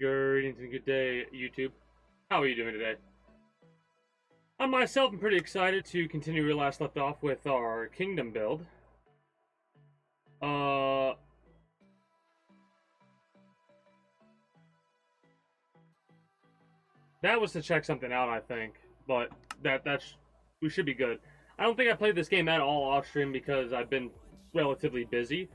Greetings and good day, YouTube. How are you doing today? I myself am pretty excited to continue where we last left off with our kingdom build. That was to check something out, I think, but we should be good. I don't think I played this game at all off stream because I've been relatively busy,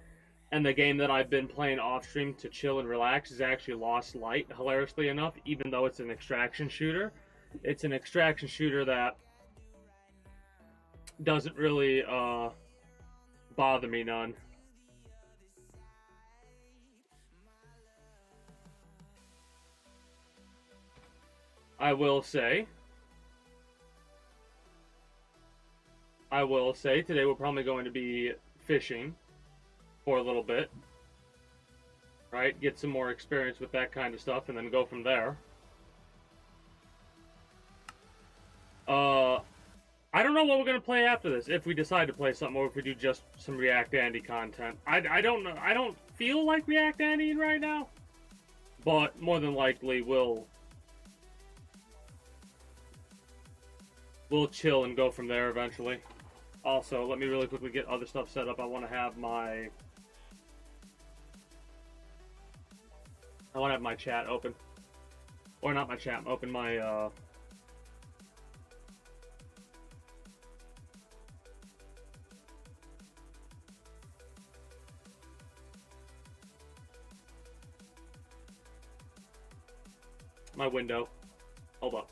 and the game that I've been playing off stream to chill and relax is actually Lost Light, hilariously enough, even though it's an extraction shooter. It's an extraction shooter that doesn't really bother me none. I will say today we're probably going to be fishing for a little bit, right? Get some more experience with that kind of stuff and then go from there. I don't know what we're gonna play after this, if we decide to play something or if we do just some React Andy content. I don't know. I don't feel like React Andying right now, but more than likely we'll chill and go from there eventually. Also, let me really quickly get other stuff set up. I want to have my chat open. Or not my chat, open my my window. Hold up.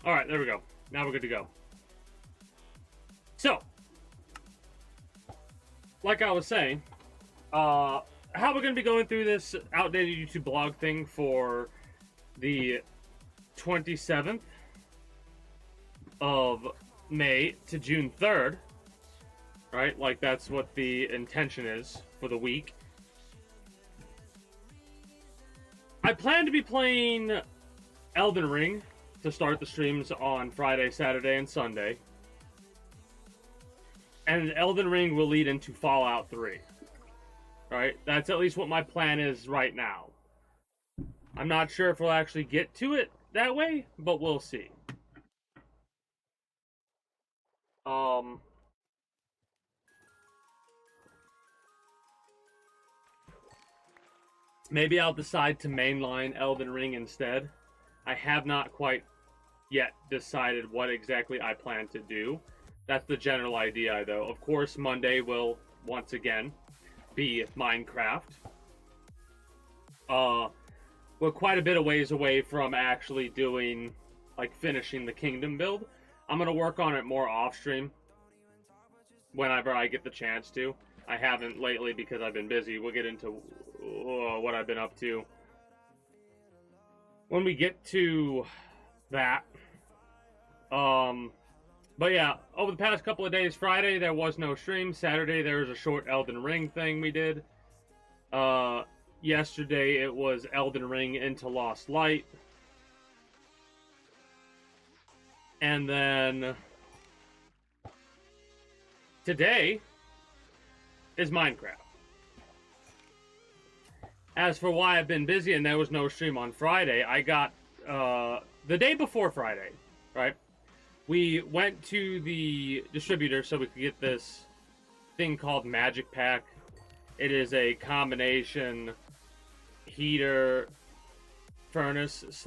Alright, there we go. Now we're good to go. So, like I was saying, how we're going to be going through this outdated YouTube blog thing for the 27th of May to June 3rd, right? Like, that's what the intention is for the week. I plan to be playing Elden Ring to start the streams on Friday, Saturday, and Sunday. And Elden Ring will lead into Fallout 3. Right? That's at least what my plan is right now. I'm not sure if we'll actually get to it that way, but we'll see. Maybe I'll decide to mainline Elden Ring instead. I have not quite yet decided what exactly I plan to do. That's the general idea, though. Of course, Monday will, once again, be Minecraft. We're quite a bit of ways away from actually doing, like, finishing the Kingdom build. I'm going to work on it more off-stream whenever I get the chance to. I haven't lately because I've been busy. We'll get into what I've been up to when we get to that. But yeah, over the past couple of days, Friday there was no stream. Saturday there was a short Elden Ring thing we did. Yesterday it was Elden Ring into Lost Light. And then today is Minecraft. As for why I've been busy and there was no stream on Friday, I got the day before Friday, right? We went to the distributor so we could get this thing called Magic Pack. It is a combination heater, furnace /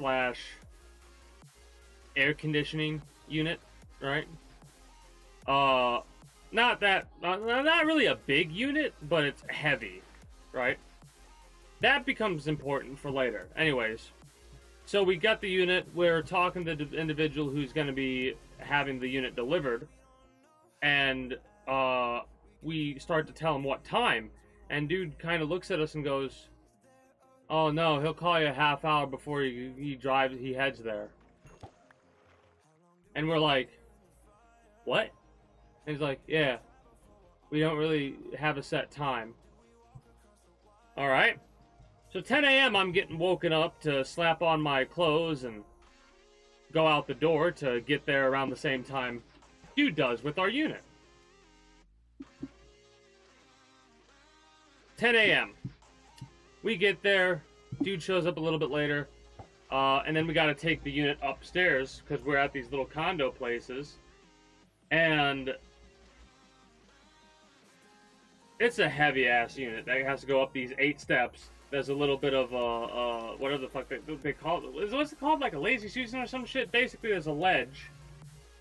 air conditioning unit, right? Not really a big unit, but it's heavy, right? That becomes important for later. Anyways, So we got the unit. We're talking to the individual who's going to be having the unit delivered, and we start to tell him what time, and dude kind of looks at us and goes, "Oh no, he'll call you a half hour before he drives. He heads there." And we're like, "What?" And he's like, "Yeah, we don't really have a set time." All right. So 10 a.m. I'm getting woken up to slap on my clothes and go out the door to get there around the same time dude does with our unit. 10 a.m. We get there. Dude shows up a little bit later. And then we got to take the unit upstairs because we're at these little condo places. And it's a heavy-ass unit that has to go up these 8 steps. There's a little bit of whatever the fuck they call it. What's it called? Like a lazy Susan or some shit? Basically, there's a ledge,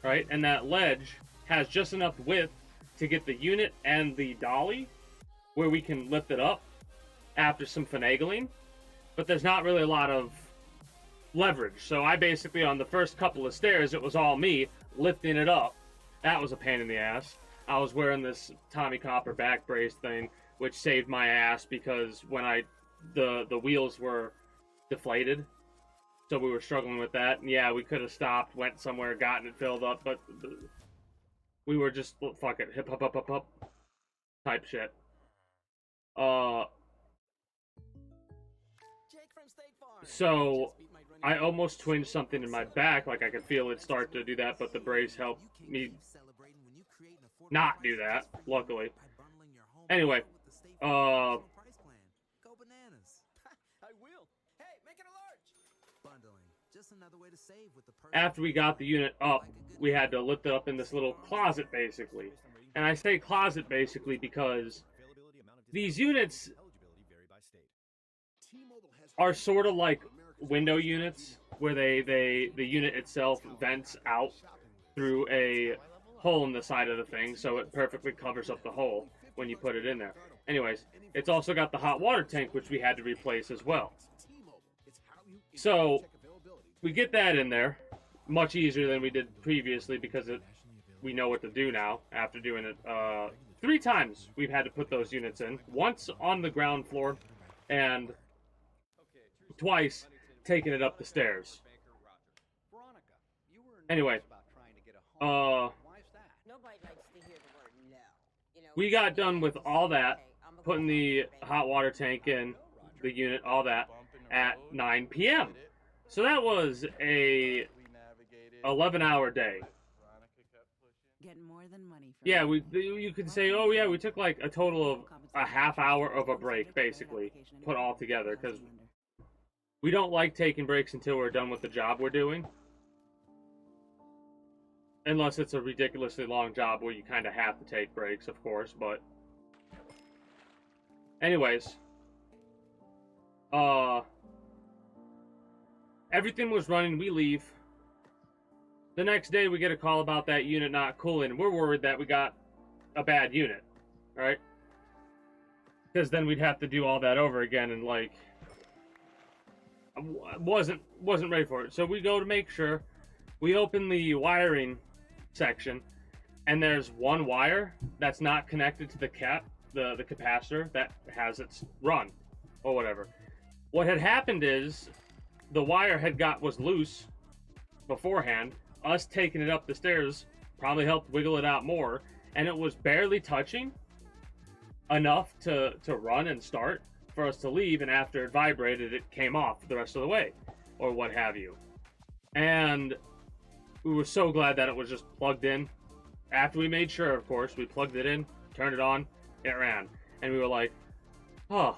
right? And that ledge has just enough width to get the unit and the dolly where we can lift it up after some finagling. But there's not really a lot of leverage. So I basically, on the first couple of stairs, it was all me lifting it up. That was a pain in the ass. I was wearing this Tommy Copper back brace thing, which saved my ass because when the wheels were deflated, so we were struggling with that. And yeah, we could have stopped, went somewhere, gotten it filled up, but we were just fuck it, hip hop type shit. So I almost twinged something in my back, like I could feel it start to do that, but the brace helped me not do that, luckily. Anyway, after we got the unit up, we had to lift it up in this little closet, basically. And I say closet, basically, because these units are sort of like window units, where the unit itself vents out through a hole in the side of the thing, so it perfectly covers up the hole when you put it in there. Anyways, it's also got the hot water tank, which we had to replace as well. So we get that in there much easier than we did previously because we know what to do now after doing it 3 times. We've had to put those units in, once on the ground floor and twice taking it up the stairs. Anyway, we got done with all that, putting the hot water tank in, the unit, all that, at 9 p.m. So that was a 11-hour day. Yeah, you could say, oh yeah, we took like a total of a half hour of a break, basically, put all together, because we don't like taking breaks until we're done with the job we're doing. Unless it's a ridiculously long job where you kind of have to take breaks, of course, but... Anyways. Everything was running, we leave. The next day we get a call about that unit not cooling. We're worried that we got a bad unit, right? Because then we'd have to do all that over again, and like... I wasn't ready for it. So we go to make sure. We open the wiring section, and there's one wire that's not connected to the the capacitor that has its run or whatever. What had happened is the wire was loose beforehand. Us taking it up the stairs probably helped wiggle it out more, and it was barely touching enough to run and start for us to leave, and after it vibrated, it came off the rest of the way, or what have you. And we were so glad that it was just plugged in. After we made sure, of course, we plugged it in, turned it on, it ran. And we were like, oh.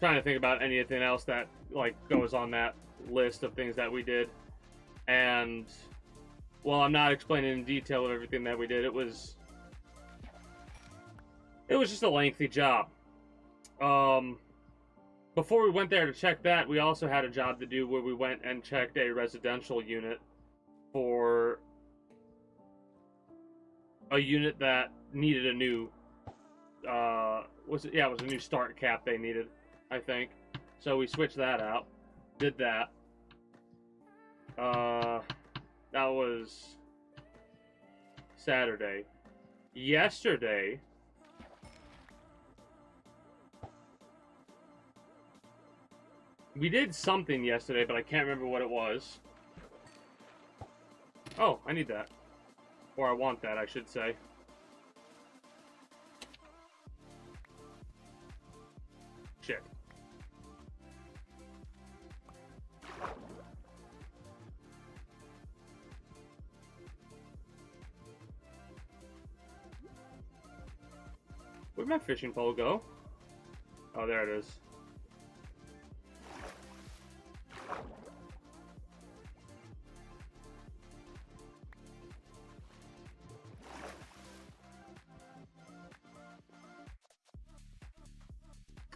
Trying to think about anything else that like goes on that list of things that we did. And, well, I'm not explaining in detail of everything that we did. It was just a lengthy job. Before we went there to check that, we also had a job to do where we went and checked a residential unit for a unit that needed a new it was a new start cap they needed, I think. So we switched that out. Did that. That was Saturday. Yesterday, we did something yesterday, but I can't remember what it was. Oh, I need that. Or I want that, I should say. Shit. Where'd my fishing pole go? Oh, there it is.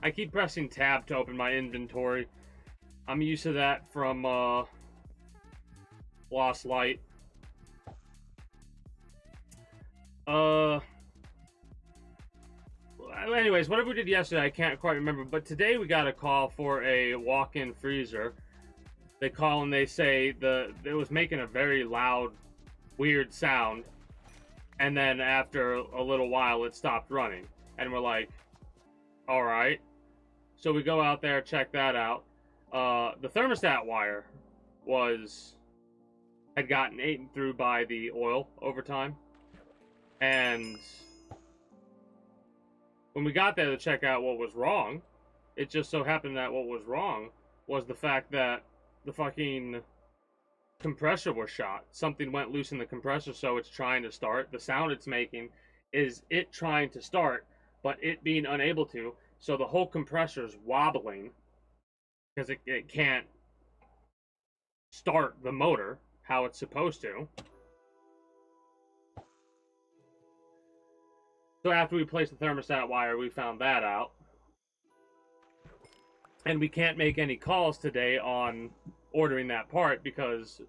I keep pressing tab to open my inventory. I'm used to that from Lost Light. Anyways, whatever we did yesterday, I can't quite remember. But today we got a call for a walk-in freezer. They call and they say it was making a very loud, weird sound. And then after a little while, it stopped running. And we're like, all right. So we go out there, check that out. The thermostat wire had gotten eaten through by the oil over time. And when we got there to check out what was wrong, it just so happened that what was wrong was the fact that the fucking compressor was shot. Something went loose in the compressor, so it's trying to start. The sound it's making is it trying to start, but it being unable to. So the whole compressor's wobbling because it can't start the motor how it's supposed to. So after we placed the thermostat wire, we found that out. And we can't make any calls today on ordering that part because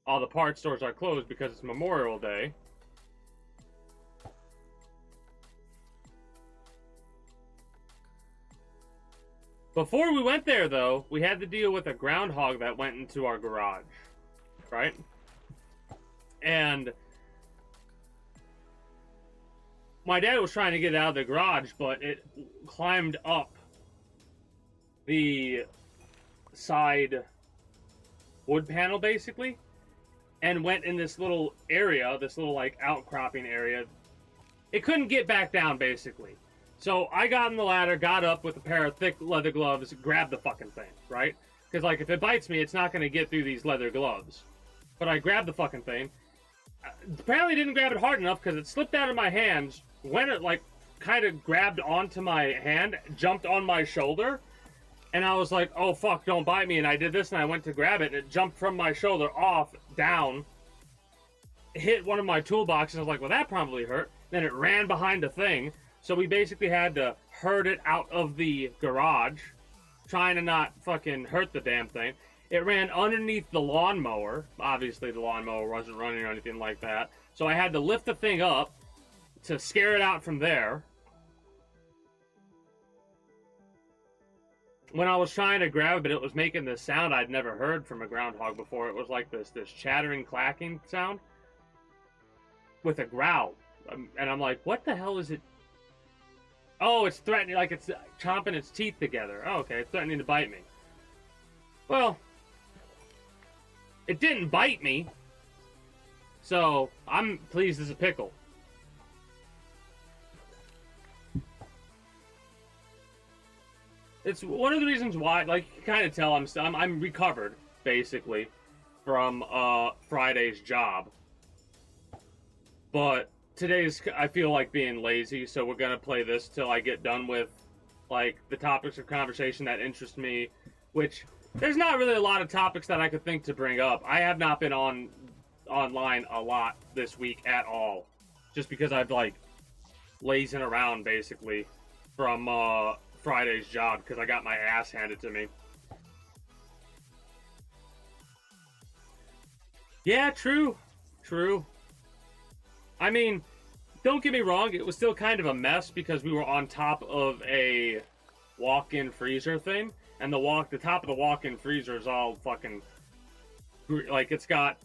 all the parts stores are closed because it's Memorial Day. Before we went there, though, we had to deal with a groundhog that went into our garage, right? And my dad was trying to get it out of the garage, but it climbed up the side wood panel, basically, and went in this little area, this little, like, outcropping area. It couldn't get back down, basically. So I got in the ladder, got up with a pair of thick leather gloves, grabbed the fucking thing, right? Because, like, if it bites me, it's not going to get through these leather gloves. But I grabbed the fucking thing. Apparently didn't grab it hard enough because it slipped out of my hands. When it, like, kind of grabbed onto my hand, jumped on my shoulder, and I was like, oh, fuck, don't bite me. And I did this, and I went to grab it, and it jumped from my shoulder off, down, hit one of my toolboxes. I was like, well, that probably hurt. Then it ran behind a thing. So we basically had to herd it out of the garage, trying to not fucking hurt the damn thing. It ran underneath the lawnmower. Obviously, the lawnmower wasn't running or anything like that. So I had to lift the thing up to scare it out from there. When I was trying to grab it, it was making this sound I'd never heard from a groundhog before. It was like this chattering, clacking sound with a growl. And I'm like, what the hell is it? Oh, it's threatening, like it's chomping its teeth together. Oh, okay, it's threatening to bite me. Well, it didn't bite me, so I'm pleased as a pickle. It's one of the reasons why, like, you can kind of tell I'm recovered, basically, from Friday's job. But today's, I feel like being lazy, so we're going to play this till I get done with, like, the topics of conversation that interest me, which, there's not really a lot of topics that I could think to bring up. I have not been online a lot this week at all, just because I've, like, lazing around, basically, from Friday's job, because I got my ass handed to me. Yeah, true. I mean, don't get me wrong, it was still kind of a mess because we were on top of a walk-in freezer thing, and the top of the walk-in freezer is all fucking like it's got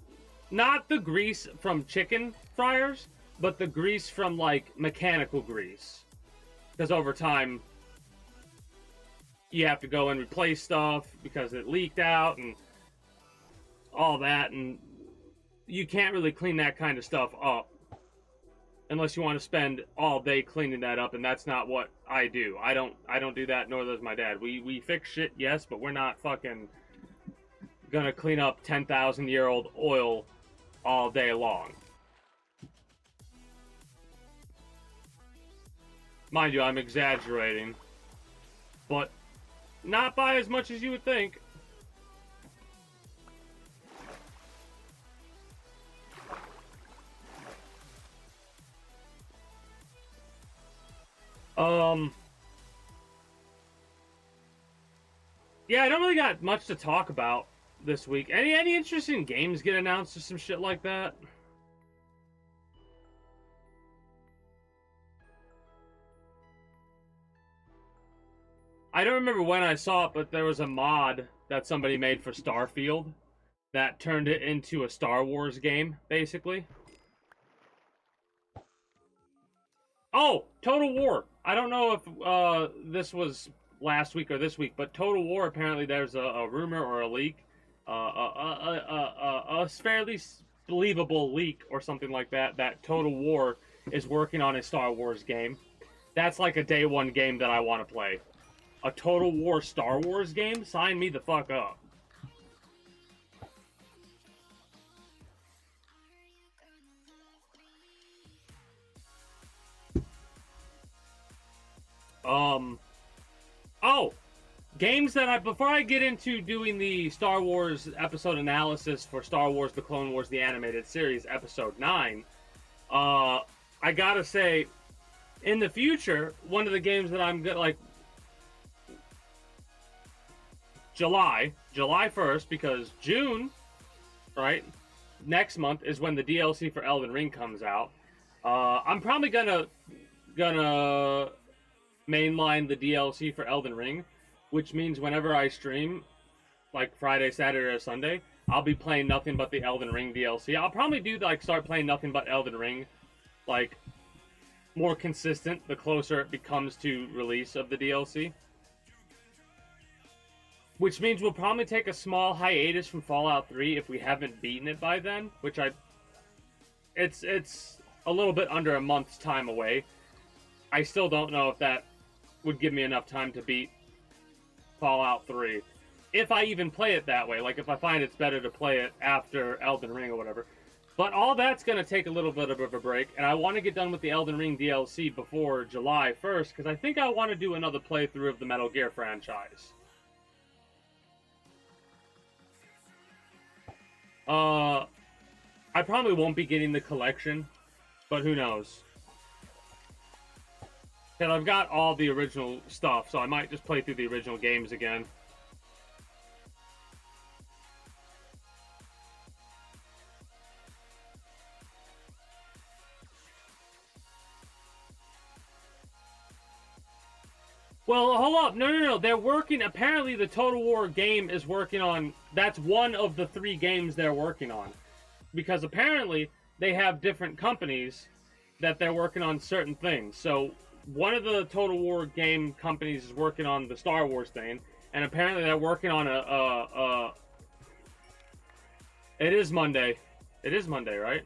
not the grease from chicken fryers, but the grease from like mechanical grease. Because over time, you have to go and replace stuff because it leaked out and all that, and you can't really clean that kind of stuff up unless you want to spend all day cleaning that up, and that's not what I do. I don't do that, nor does my dad. We fix shit, yes, but we're not fucking gonna clean up 10,000-year-old oil all day long. Mind you, I'm exaggerating, but not by as much as you would think. Yeah, I don't really got much to talk about this week. Any interesting games get announced or some shit like that? I don't remember when I saw it, but there was a mod that somebody made for Starfield that turned it into a Star Wars game, basically. Oh, Total War. I don't know if this was last week or this week, but Total War, apparently there's a rumor or a leak, a fairly believable leak or something like that, that Total War is working on a Star Wars game. That's like a day one game that I want to play. A Total War Star Wars game? Sign me the fuck up. Oh, games that before I get into doing the Star Wars episode analysis for Star Wars The Clone Wars The Animated Series episode 9, I gotta say, in the future, one of the games that I'm like July 1st, because June, right, next month is when the DLC for Elden Ring comes out. I'm probably gonna mainline the DLC for Elden Ring, which means whenever I stream, like Friday, Saturday, or Sunday, I'll be playing nothing but the Elden Ring DLC. I'll probably start playing nothing but Elden Ring, like, more consistent the closer it becomes to release of the DLC. Which means we'll probably take a small hiatus from Fallout 3 if we haven't beaten it by then, which it's a little bit under a month's time away. I still don't know if that would give me enough time to beat Fallout 3. If I even play it that way, like if I find it's better to play it after Elden Ring or whatever. But all that's going to take a little bit of a break, and I want to get done with the Elden Ring DLC before July 1st, because I think I want to do another playthrough of the Metal Gear franchise. I probably won't be getting the collection, but who knows? And I've got all the original stuff, so I might just play through the original games again. Well, hold up. No. They're working. Apparently, the Total War game is working on. That's one of the 3 games they're working on. Because apparently, they have different companies that they're working on certain things. So, one of the Total War game companies is working on the Star Wars thing. And apparently, they're working on It is Monday. It is Monday, right?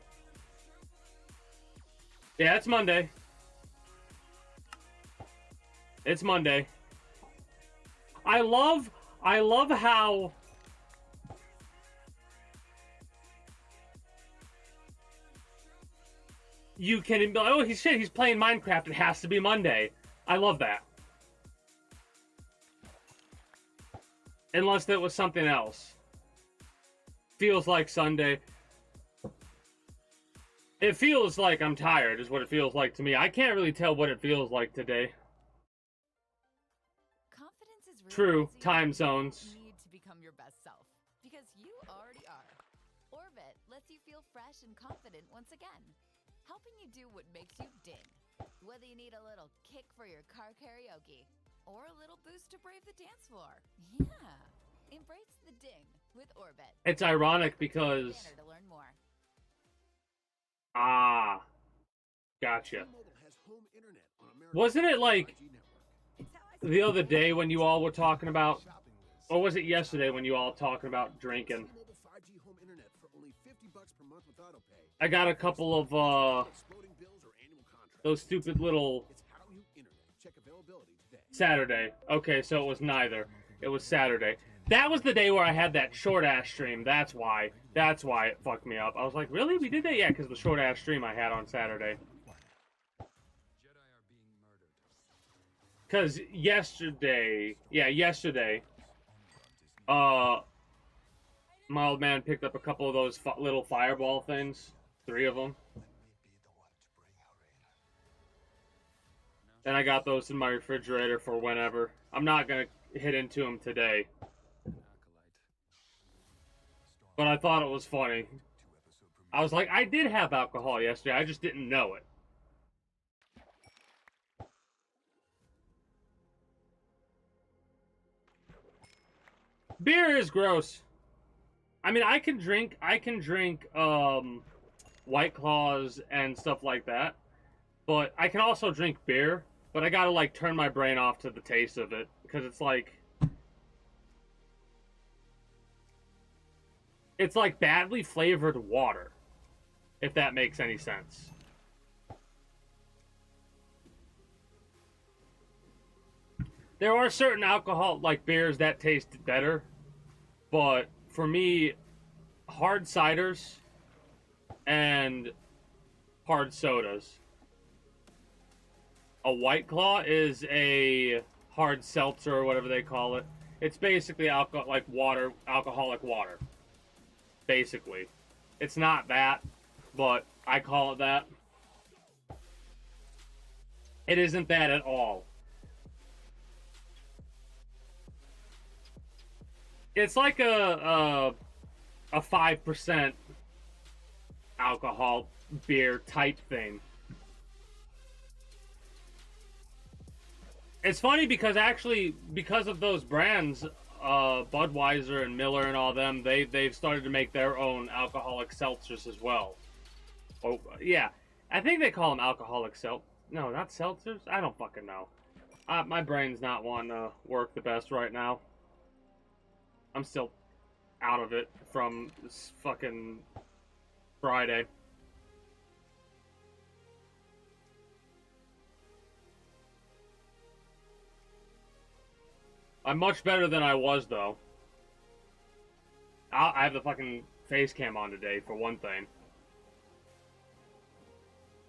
Yeah, it's Monday. It's Monday. I love how you can be like, oh, he's playing Minecraft. It has to be Monday. I love that. Unless that was something else. Feels like Sunday. It feels like I'm tired, is what it feels like to me. I can't really tell what it feels like today. True, time zones. You need to become your best self, because you already are. Orbit lets you feel fresh and confident once again. helping you do what makes you ding. Whether you need a little kick for your car karaoke or a little boost to brave the dance floor. Yeah, embrace the ding with Orbit. It's ironic because... To learn more. Ah, gotcha. Wasn't it like the other day when you all were talking about, or was it yesterday when you all talking about drinking? I got a couple of those stupid little Saturday. Okay, so it was neither. It was Saturday. That was the day where I had that short-ass stream. That's why. That's why it fucked me up. I was like, really? We did that? Yeah, because the short-ass stream I had on Saturday. Because yesterday... Yeah, yesterday... my old man picked up a couple of those little fireball things. 3 of them. And I got those in my refrigerator for whenever. I'm not going to hit into them today. But I thought it was funny. I was like, I did have alcohol yesterday. I just didn't know it. Beer is gross. I mean, I can drink White Claws and stuff like that. But I can also drink beer. But I gotta, like, turn my brain off to the taste of it. Because it's like... It's like badly flavored water. If that makes any sense. There are certain alcohol, like beers, that taste better. But for me, hard ciders and hard sodas. A White Claw is a hard seltzer or whatever they call it. It's basically like water, alcoholic water. Basically. It's not that, but I call it that. It isn't that at all. It's like a 5% alcohol beer type thing. It's funny because actually, because of those brands, Budweiser and Miller and all them, they've started to make their own alcoholic seltzers as well. Oh, yeah. I think they call them alcoholic No, not seltzers? I don't fucking know. My brain's not wanting to work the best right now. I'm still out of it from this fucking Friday. I'm much better than I was, though. I have the fucking face cam on today, for one thing.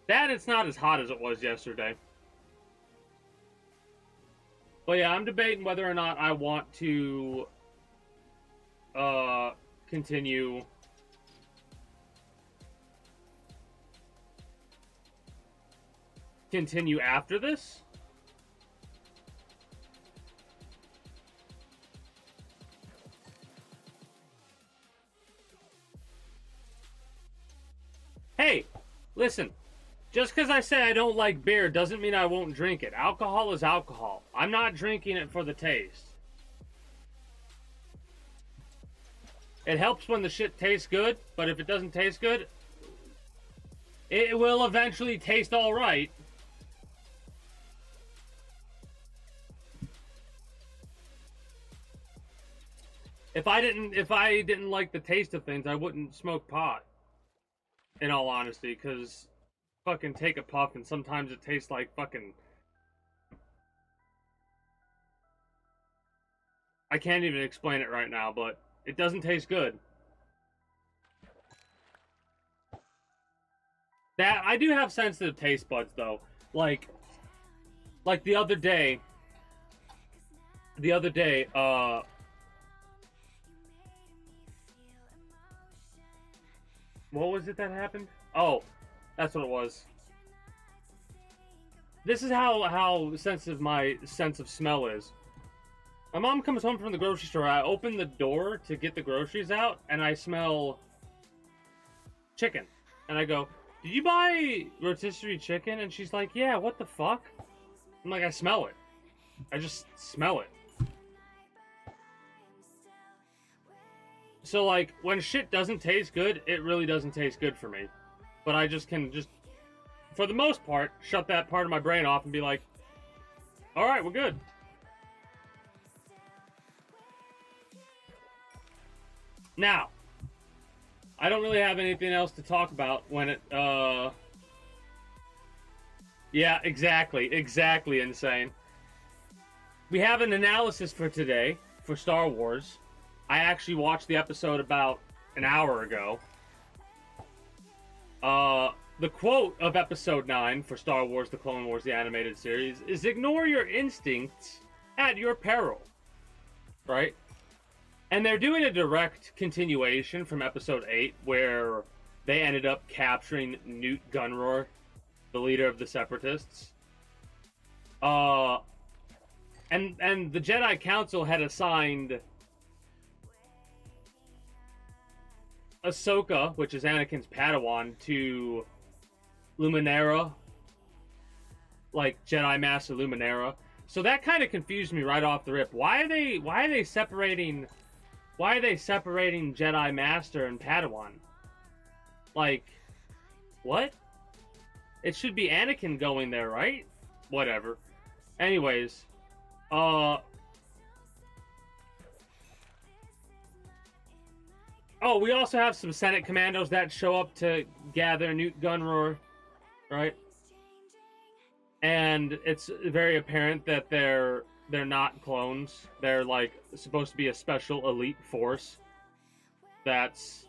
That, it's not as hot as it was yesterday. But yeah, I'm debating whether or not I want to continue after this. Hey, listen, just because I say I don't like beer doesn't mean I won't drink it. Alcohol is alcohol. I'm not drinking it for the taste. It helps when the shit tastes good, but if it doesn't taste good, it will eventually taste all right. If I didn't like the taste of things, I wouldn't smoke pot. In all honesty, because fucking take a puff and sometimes it tastes like fucking... I can't even explain it right now, but it doesn't taste good. That, I do have sensitive taste buds, though. Like the other day, what was it that happened? Oh, that's what it was. This is how sensitive my sense of smell is. My mom comes home from the grocery store. I open the door to get the groceries out, and I smell chicken. And I go, did you buy rotisserie chicken? And she's like, yeah, what the fuck? I'm like, I smell it. I just smell it. So, like, when shit doesn't taste good, it really doesn't taste good for me. But I just can just, for the most part, shut that part of my brain off and be like, alright, we're good. Now, I don't really have anything else to talk about when it, yeah, exactly, insane. We have an analysis for today, for Star Wars. I actually watched the episode about an hour ago. The quote of episode 9 for Star Wars The Clone Wars, the animated series, is ignore your instincts at your peril. Right? And they're doing a direct continuation from episode 8, where they ended up capturing Newt Gunroar, the leader of the Separatists. And the Jedi Council had assigned Ahsoka, which is Anakin's Padawan, to Luminara, like Jedi Master Luminara. So that kind of confused me right off the rip. Why are they separating Jedi Master and Padawan? Like, what? It should be Anakin going there, right? Whatever. Anyways, oh, we also have some Senate commandos that show up to gather Newt Gunroar, right? And it's very apparent that they're not clones. They're like supposed to be a special elite force that's,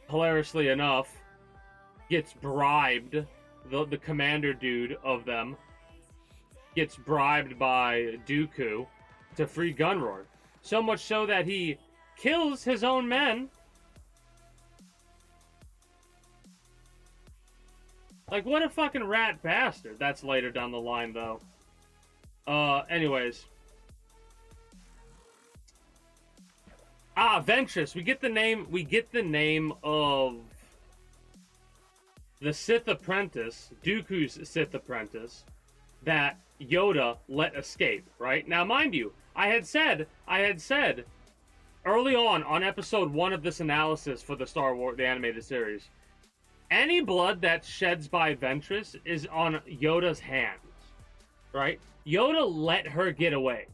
hilariously enough, gets bribed. The commander dude of them gets bribed by Dooku to free Gunroar. So much so that he kills his own men. Like, what a fucking rat bastard. That's later down the line, though. Anyways. Ventress. We get the name of the Sith apprentice, Dooku's Sith apprentice, that Yoda let escape, right? Now, mind you, I had said early on episode 1 of this analysis for the Star Wars, the animated series, any blood that sheds by Ventress is on Yoda's hands, right? Yoda let her get away.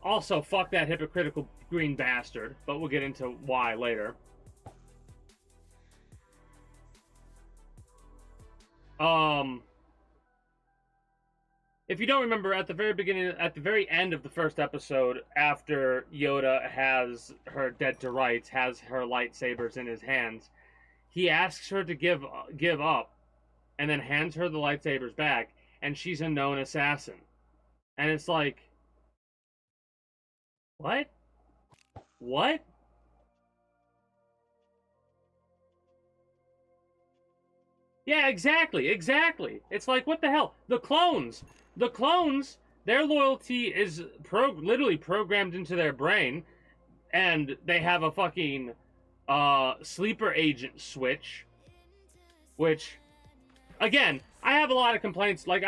Also, fuck that hypocritical green bastard, but we'll get into why later. If you don't remember, at the very end of the first episode, after Yoda has her dead to rights, has her lightsabers in his hands, he asks her to give up, and then hands her the lightsabers back, and she's a known assassin. And it's like, what? What? Yeah, exactly. It's like, what the hell? The clones, their loyalty is literally programmed into their brain, and they have a fucking sleeper agent switch, which, again, I have a lot of complaints. Like,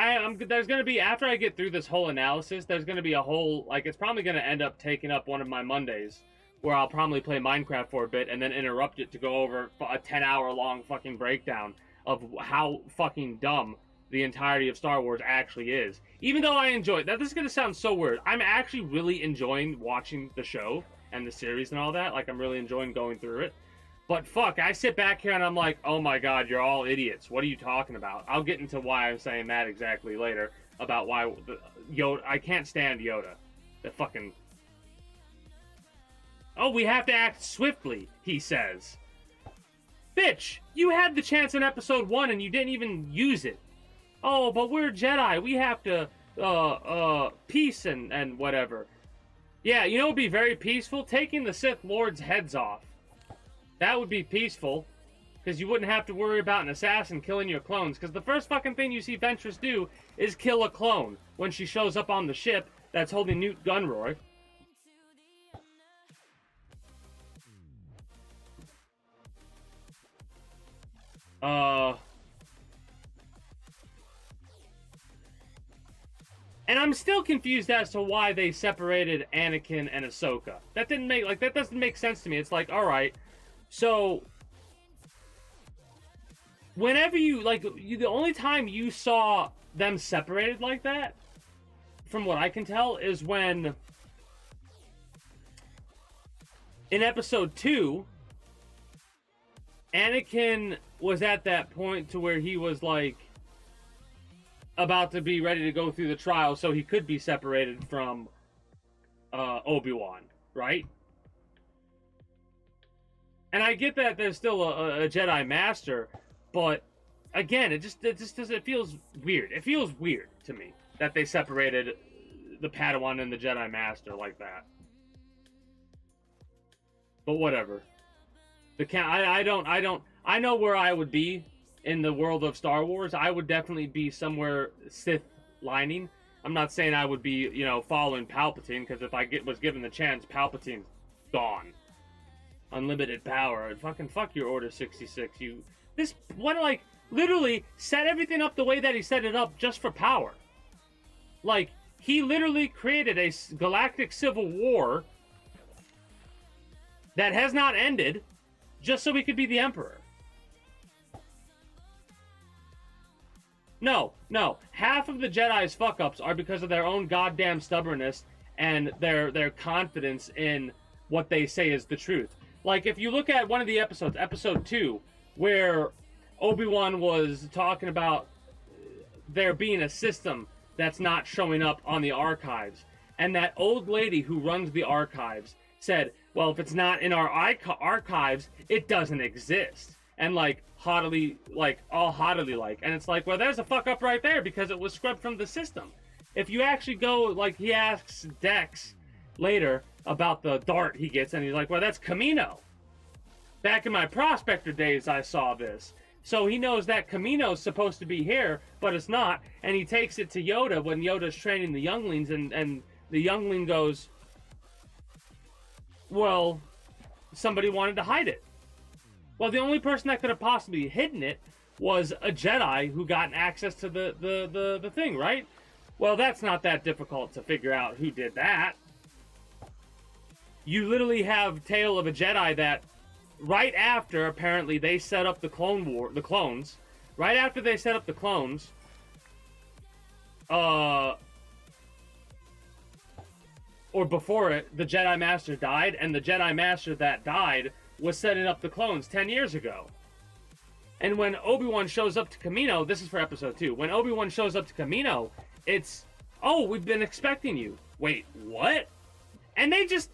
there's gonna be, after I get through this whole analysis, there's gonna be a whole, like, it's probably gonna end up taking up one of my Mondays, where I'll probably play Minecraft for a bit and then interrupt it to go over a 10-hour long fucking breakdown of how fucking dumb the entirety of Star Wars actually is. Even though I enjoy it. Now, this is gonna sound so weird. I'm actually really enjoying watching the show and the series and all that. Like, I'm really enjoying going through it. But fuck, I sit back here and I'm like, oh my god, you're all idiots. What are you talking about? I'll get into why I'm saying that exactly later. About why Yoda, I can't stand Yoda. The fucking... Oh, we have to act swiftly, he says. Bitch, you had the chance in episode 1 and you didn't even use it. Oh, but we're Jedi. We have to, peace and whatever. Yeah, you know what would be very peaceful? Taking the Sith Lord's heads off. That would be peaceful. Because you wouldn't have to worry about an assassin killing your clones. Because the first fucking thing you see Ventress do is kill a clone. When she shows up on the ship that's holding Newt Gunroar. And I'm still confused as to why they separated Anakin and Ahsoka. That doesn't make sense to me. It's like, all right, so whenever the only time you saw them separated like that, from what I can tell, is when in episode 2, Anakin was at that point to where he was like about to be ready to go through the trial so he could be separated from Obi-Wan, right? And I get that there's still a Jedi Master, but again, it just doesn't. It feels weird. It feels weird to me that they separated the Padawan and the Jedi Master like that. But whatever. I know where I would be in the world of Star Wars. I would definitely be somewhere Sith lining. I'm not saying I would be, following Palpatine, because if I was given the chance, Palpatine's gone. Unlimited power. Fuck your Order 66. Literally set everything up the way that he set it up just for power. Like, he literally created a galactic civil war that has not ended just so he could be the Emperor. No. Half of the Jedi's fuck-ups are because of their own goddamn stubbornness and their confidence in what they say is the truth. Like, if you look at one of the episodes, episode 2, where Obi-Wan was talking about there being a system that's not showing up on the archives, and that old lady who runs the archives said, well, if it's not in our archives, it doesn't exist. And all haughtily, and it's like, well, there's a fuck up right there, because it was scrubbed from the system. If you actually go, he asks Dex later about the dart he gets, and he's like, well, that's Camino. Back in my prospector days, I saw this. So he knows that Camino's supposed to be here, but it's not, and he takes it to Yoda when Yoda's training the younglings, and the youngling goes, well, somebody wanted to hide it. Well, the only person that could have possibly hidden it was a Jedi who got access to the thing, right? Well, that's not that difficult to figure out who did that. You literally have tale of a Jedi that right after, apparently, they set up the clones, right after they set up the clones, or before it, the Jedi Master died, and the Jedi Master that died was setting up the clones 10 years ago. And when Obi-Wan shows up to Camino, this is for episode 2, when Obi-Wan shows up to Camino, it's, oh, we've been expecting you. Wait, what? And they just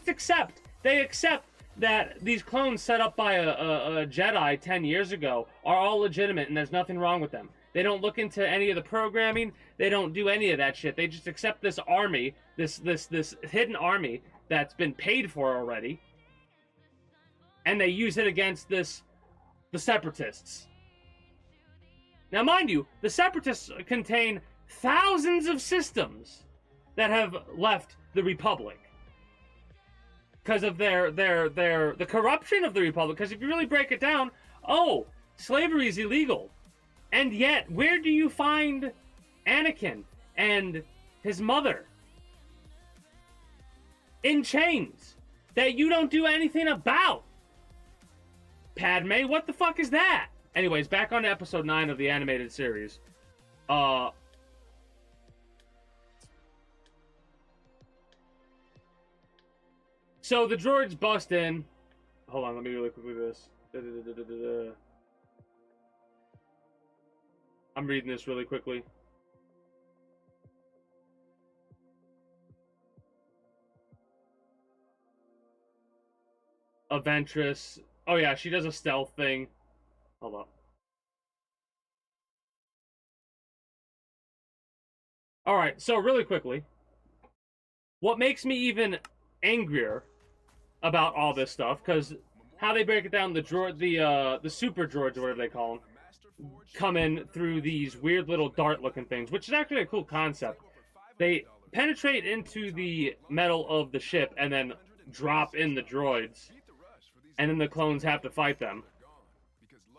accept. They accept that these clones set up by a Jedi 10 years ago are all legitimate and there's nothing wrong with them. They don't look into any of the programming. They don't do any of that shit. They just accept this army, this hidden army that's been paid for already, and they use it against the Separatists. Now, mind you, the Separatists contain thousands of systems that have left the Republic because of the corruption of the Republic. Because if you really break it down, slavery is illegal. And yet, where do you find Anakin and his mother? In chains that you don't do anything about. Padme, what the fuck is that? Anyways, back on to episode 9 of the animated series. So the droids bust in. Hold on, let me really quickly do this. I'm reading this really quickly. A Ventress. Oh yeah, she does a stealth thing. Hold up. Alright, so really quickly. What makes me even angrier about all this stuff, because how they break it down, the super droids, or whatever they call them, come in through these weird little dart-looking things, which is actually a cool concept. They penetrate into the metal of the ship and then drop in the droids, and then the clones have to fight them.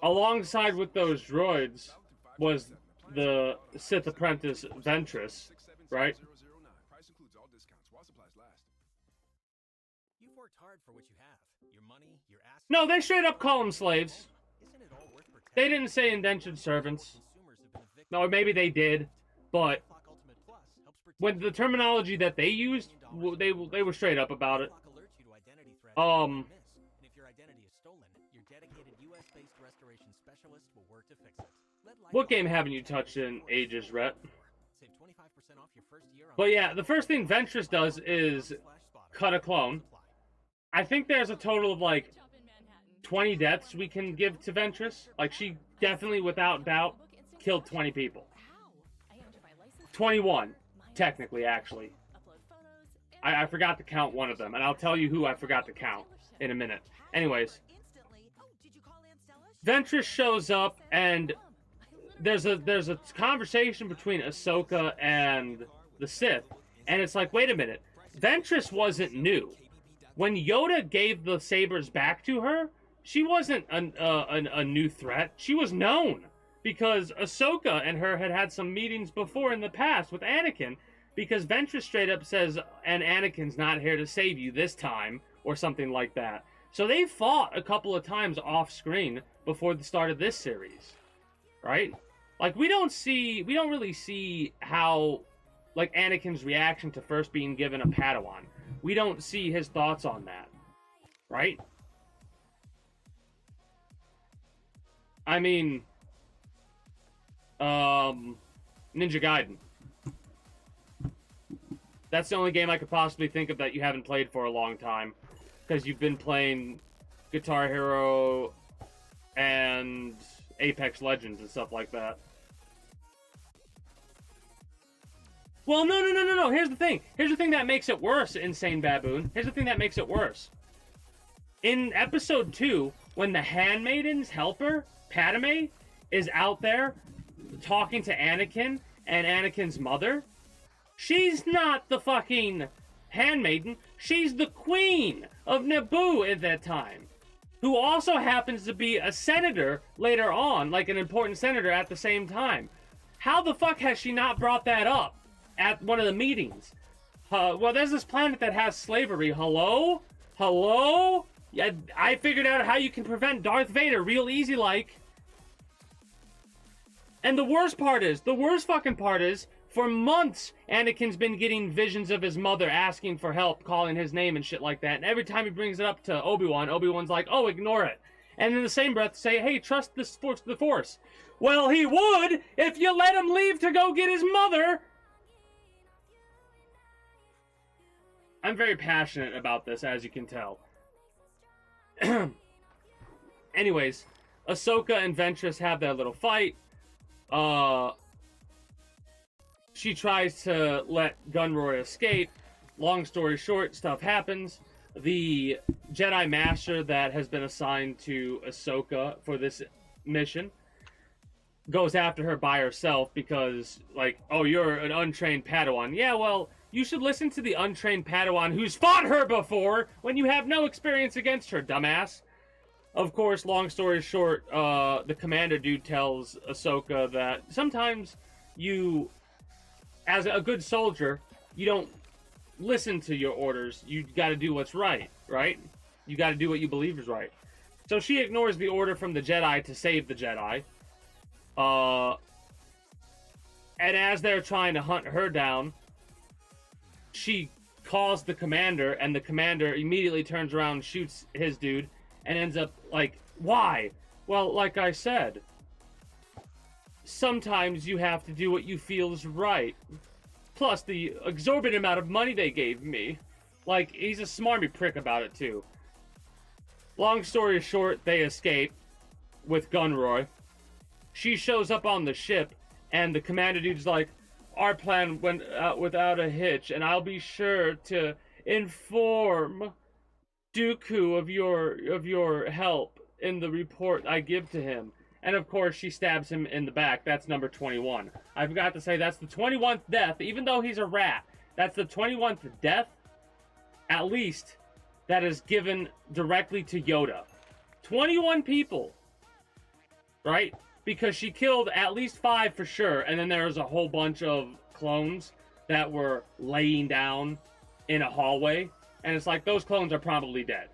alongside with those droids was the Sith apprentice Ventress, right? You've worked hard for what you have. Your money, your assets. No, they straight up call them slaves. Isn't it all worth protecting? They didn't say indentured servants. Consumers have been a victim. No, maybe they did, but Clock Ultimate Plus helps protect when the terminology that they used, they were straight up about it. Clock alerts you to identity threats you might miss. And if your identity is stolen, your dedicated US-based restoration specialist will work to fix it. What game haven't you touched in ages, Rhett? Save 25% off your first year on But yeah, the first thing Ventress does is cut a clone. I think there's a total of like 20 deaths we can give to Ventress. Like, she definitely, without doubt, killed 20 people. 21, technically, actually. I forgot to count one of them, and I'll tell you who I forgot to count in a minute. Anyways, Ventress shows up, and there's a conversation between Ahsoka and the Sith, and it's like, wait a minute, Ventress wasn't new. When Yoda gave the sabers back to her, she wasn't a new threat. She was known, because Ahsoka and her had some meetings before in the past with Anakin, because Ventress straight up says, and Anakin's not here to save you this time, or something like that. So they fought a couple of times off screen before the start of this series, right? Like, we don't really see how, like, Anakin's reaction to first being given a Padawan. We don't see his thoughts on that, right? I mean, Ninja Gaiden. That's the only game I could possibly think of that you haven't played for a long time, because you've been playing Guitar Hero and Apex Legends and stuff like that. Well, no. Here's the thing. Here's the thing that makes it worse, Insane Baboon. Here's the thing that makes it worse. In episode 2, when the Handmaiden's helper, Padme, is out there talking to Anakin and Anakin's mother, she's not the fucking handmaiden. She's the queen of Naboo at that time, who also happens to be a senator later on, like an important senator at the same time. How the fuck has she not brought that up at one of the meetings? Well, there's this planet that has slavery. Hello? Yeah, I figured out how you can prevent Darth Vader real easy like. And the worst fucking part is, for months, Anakin's been getting visions of his mother asking for help, calling his name and shit like that. And every time he brings it up to Obi-Wan, Obi-Wan's like, oh, ignore it. And in the same breath say, hey, trust the Force. Well, he would if you let him leave to go get his mother. I'm very passionate about this, as you can tell. Anyways, Ahsoka and Ventress have their little fight. She tries to let Gunroy escape. Long story short, stuff happens. The Jedi Master that has been assigned to Ahsoka for this mission goes after her by herself because, like, oh, you're an untrained Padawan. Yeah, well, you should listen to the untrained Padawan who's fought her before when you have no experience against her, dumbass. Of course, long story short, the commander dude tells Ahsoka that sometimes you, as a good soldier, you don't listen to your orders. You gotta do what's right? You gotta do what you believe is right. So she ignores the order from the Jedi to save the Jedi. And as they're trying to hunt her down, she calls the commander, and the commander immediately turns around and shoots his dude, and ends up like, why? Well, like I said, sometimes you have to do what you feel is right. Plus, the exorbitant amount of money they gave me. Like, he's a smarmy prick about it, too. Long story short, they escape with Gunroy. She shows up on the ship, and the commander dude's like, our plan went out without a hitch, and I'll be sure to inform Dooku of your help in the report I give to him. And of course, she stabs him in the back. That's number 21. I forgot to say that's the 21th death, even though he's a rat. That's the 21th death, at least, that is given directly to Yoda. 21 people right? Because she killed at least 5 for sure, and then there was a whole bunch of clones that were laying down in a hallway, and it's like, those clones are probably dead.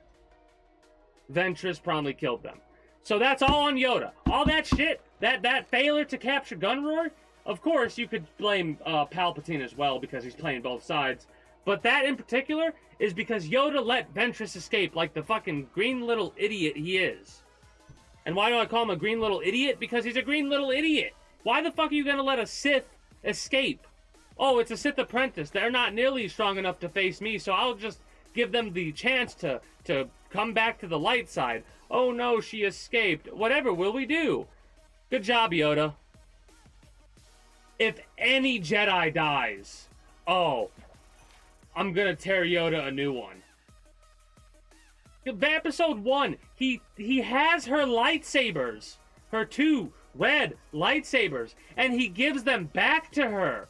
Ventress probably killed them. So that's all on Yoda. All that shit, that failure to capture Gunroar, of course, you could blame Palpatine as well, because he's playing both sides. But that in particular is because Yoda let Ventress escape like the fucking green little idiot he is. And why do I call him a green little idiot? Because he's a green little idiot. Why the fuck are you gonna let a Sith escape? Oh, it's a Sith apprentice. They're not nearly strong enough to face me, so I'll just give them the chance to come back to the light side. Oh no, she escaped. Whatever will we do? Good job, Yoda. If any Jedi dies, oh, I'm gonna tear Yoda a new one. Episode 1, he has her lightsabers, her 2 red lightsabers, and he gives them back to her.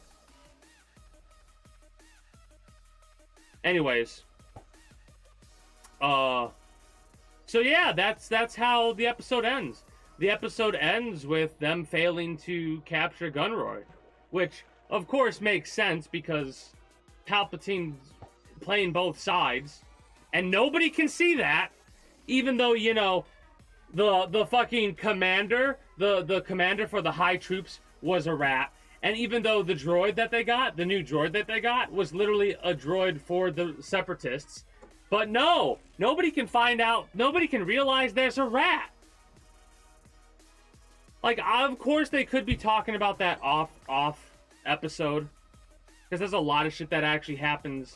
Anyways, so yeah, that's how the episode ends. The episode ends with them failing to capture Gunroar, which of course makes sense because Palpatine's playing both sides, and nobody can see that, even though, you know, the fucking commander, the commander for the high troops was a rat, and even though the droid that they got, the new droid that they got, was literally a droid for the separatists, but no, nobody can find out, nobody can realize there's a rat. Like, of course they could be talking about that off episode, because there's a lot of shit that actually happens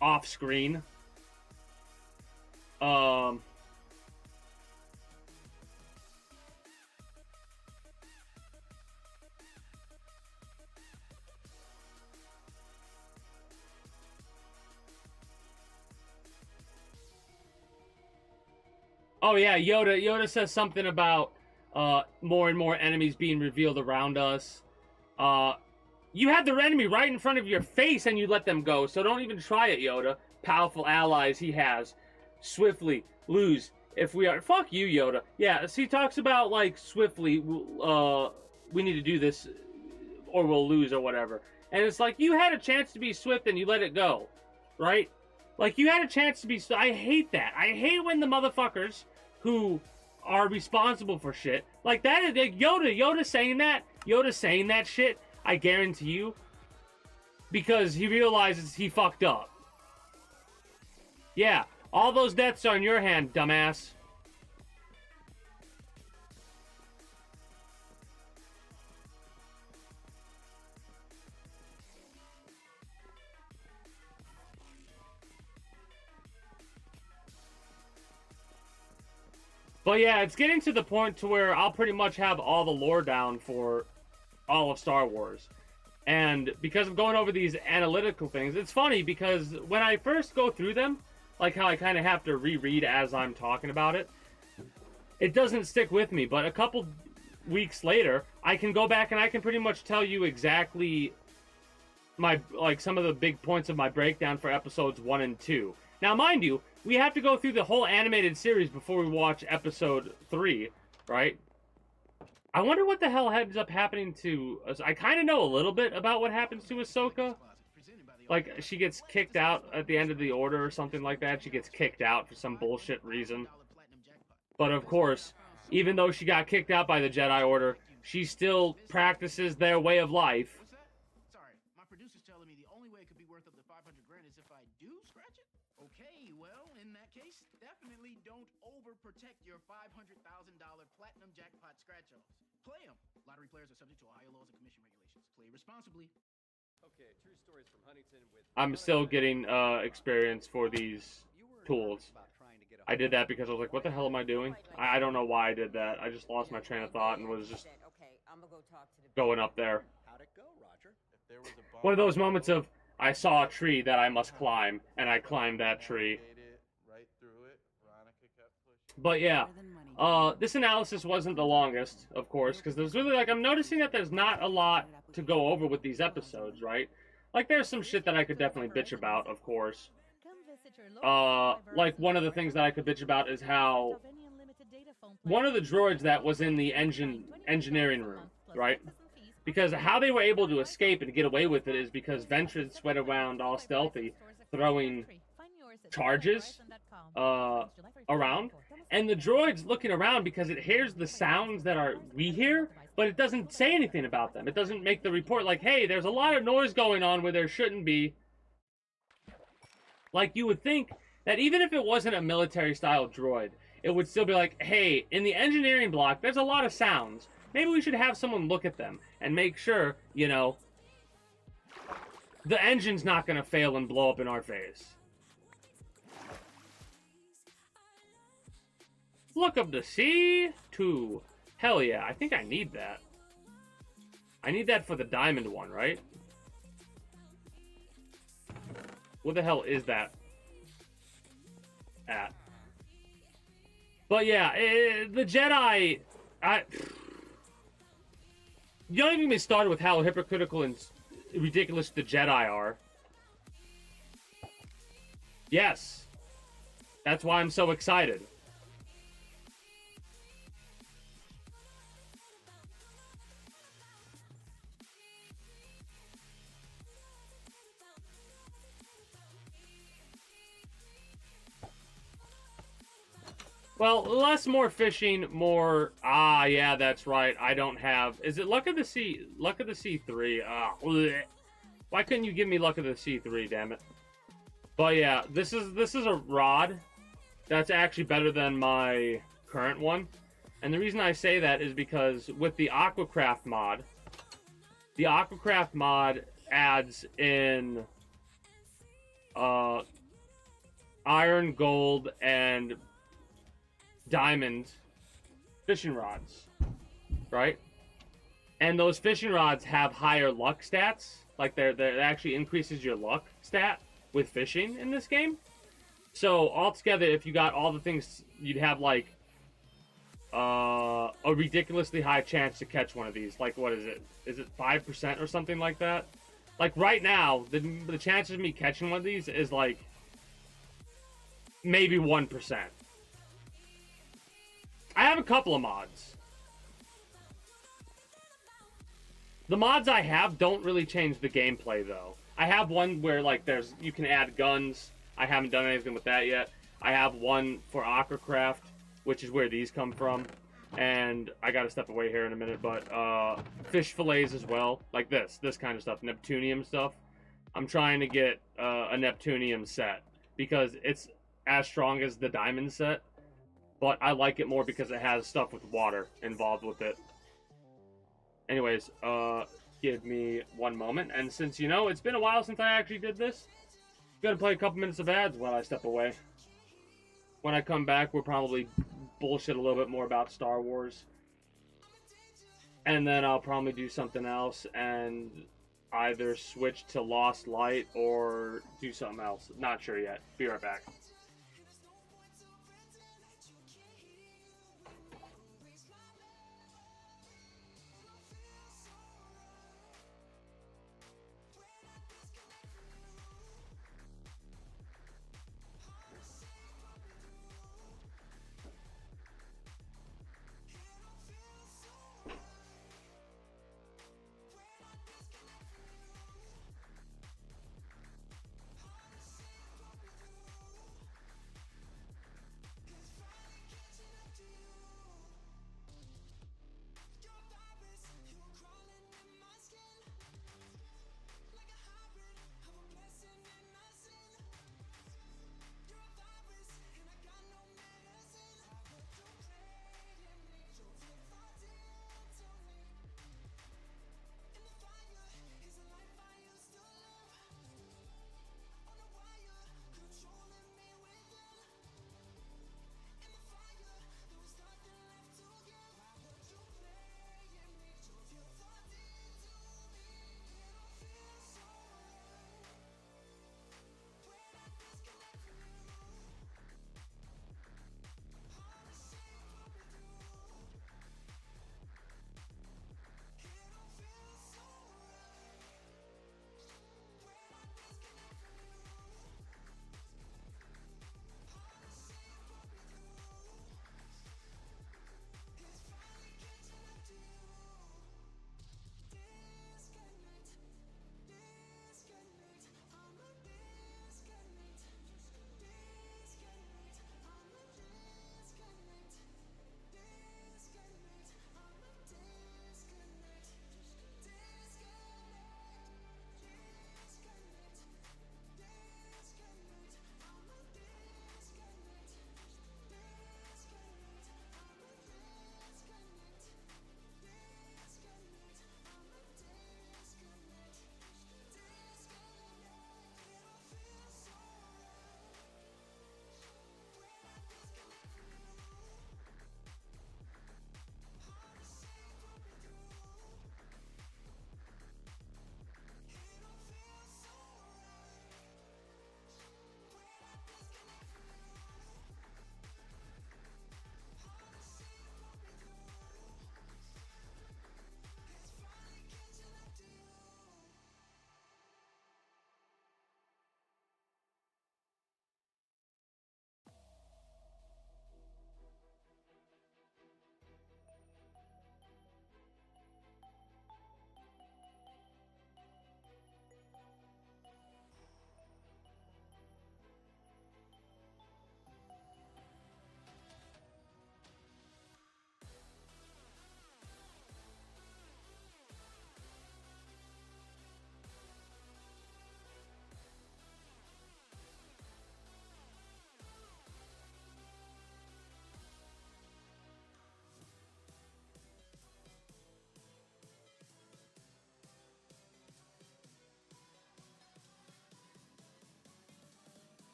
off screen. Oh yeah, Yoda says something about more and more enemies being revealed around us. You had the enemy right in front of your face and you let them go, so don't even try it, Yoda. Powerful allies he has. Swiftly lose if we are... Fuck you, Yoda. Yeah, so he talks about, like, swiftly, we need to do this or we'll lose or whatever. And it's like, you had a chance to be swift and you let it go, right? Like, you had a chance to be... I hate that. I hate when the motherfuckers who are responsible for shit, like that, like Yoda saying that shit, I guarantee you, because he realizes he fucked up. Yeah, all those deaths are in your hand, dumbass. But yeah, it's getting to the point to where I'll pretty much have all the lore down for all of Star Wars. And because of going over these analytical things, it's funny because when I first go through them, like how I kind of have to reread as I'm talking about it, it doesn't stick with me. But a couple weeks later, I can go back and I can pretty much tell you exactly my, like, some of the big points of my breakdown for episodes 1 and 2. Now, mind you, we have to go through the whole animated series before we watch episode 3, right? I wonder what the hell ends up happening to... I kind of know a little bit about what happens to Ahsoka. Like, she gets kicked out at the end of the Order or something like that. She gets kicked out for some bullshit reason. But of course, even though she got kicked out by the Jedi Order, she still practices their way of life. Sorry, my producer's telling me the only way it could be worth up to 500 grand is if I do scratch it? Okay, well, in that case, definitely don't overprotect your $500,000 platinum jackpot scratch-offs. Play them. Lottery players are subject to Ohio laws and commission regulations. Play responsibly. Okay, true stories from Huntington with... I'm still getting experience for these tools. I did that because I was like, what the hell am I doing? I don't know why I did that. I just lost my train of thought and was just going up there. How'd it go, Roger? If there was a One of those moments of, I saw a tree that I must climb, and I climbed that tree. right through it, Veronica kept pushing. But yeah, this analysis wasn't the longest, of course, because there's really, like, I'm noticing that there's not a lot to go over with these episodes, right? Like, there's some shit that I could definitely bitch about, of course. Like, one of the things that I could bitch about is how one of the droids that was in the engineering room, right? Because how they were able to escape and get away with it is because Ventress went around all stealthy, throwing charges around, and the droid's looking around because it hears the sounds that we hear, but it doesn't say anything about them. It doesn't make the report like, hey, there's a lot of noise going on where there shouldn't be. Like, you would think that even if it wasn't a military-style droid, it would still be like, hey, in the engineering block, there's a lot of sounds. Maybe we should have someone look at them and make sure, you know, the engine's not going to fail and blow up in our face. Look up to C2. Hell yeah, I think I need that. I need that for the diamond one, right? What the hell is that at? But yeah, the Jedi... You don't even get me started with how hypocritical and ridiculous the Jedi are. Yes. That's why I'm so excited. Well, less more fishing, more... Ah, yeah, that's right. I don't have... Is it Luck of the Sea? Luck of the C3. Ah, bleh. Why couldn't you give me Luck of the C3, damn it? But yeah, this is a rod that's actually better than my current one. And the reason I say that is because with the Aquacraft mod adds in iron, gold, and diamond fishing rods, right? And those fishing rods have higher luck stats. Like, it actually increases your luck stat with fishing in this game. So altogether, if you got all the things, you'd have like a ridiculously high chance to catch one of these. Like, what is it? Is it 5% or something like that? Like, right now, the chances of me catching one of these is like maybe 1%. I have a couple of mods. The mods I have don't really change the gameplay, though. I have one where, like, you can add guns. I haven't done anything with that yet. I have one for Aquacraft, which is where these come from. And I gotta step away here in a minute, but fish fillets as well. Like this kind of stuff. Neptunium stuff. I'm trying to get a Neptunium set because it's as strong as the diamond set. But I like it more because it has stuff with water involved with it. Anyways, give me one moment. And since, you know, it's been a while since I actually did this, I'm gonna play a couple minutes of ads while I step away. When I come back, we'll probably bullshit a little bit more about Star Wars. And then I'll probably do something else and either switch to Lost Light or do something else. Not sure yet. Be right back.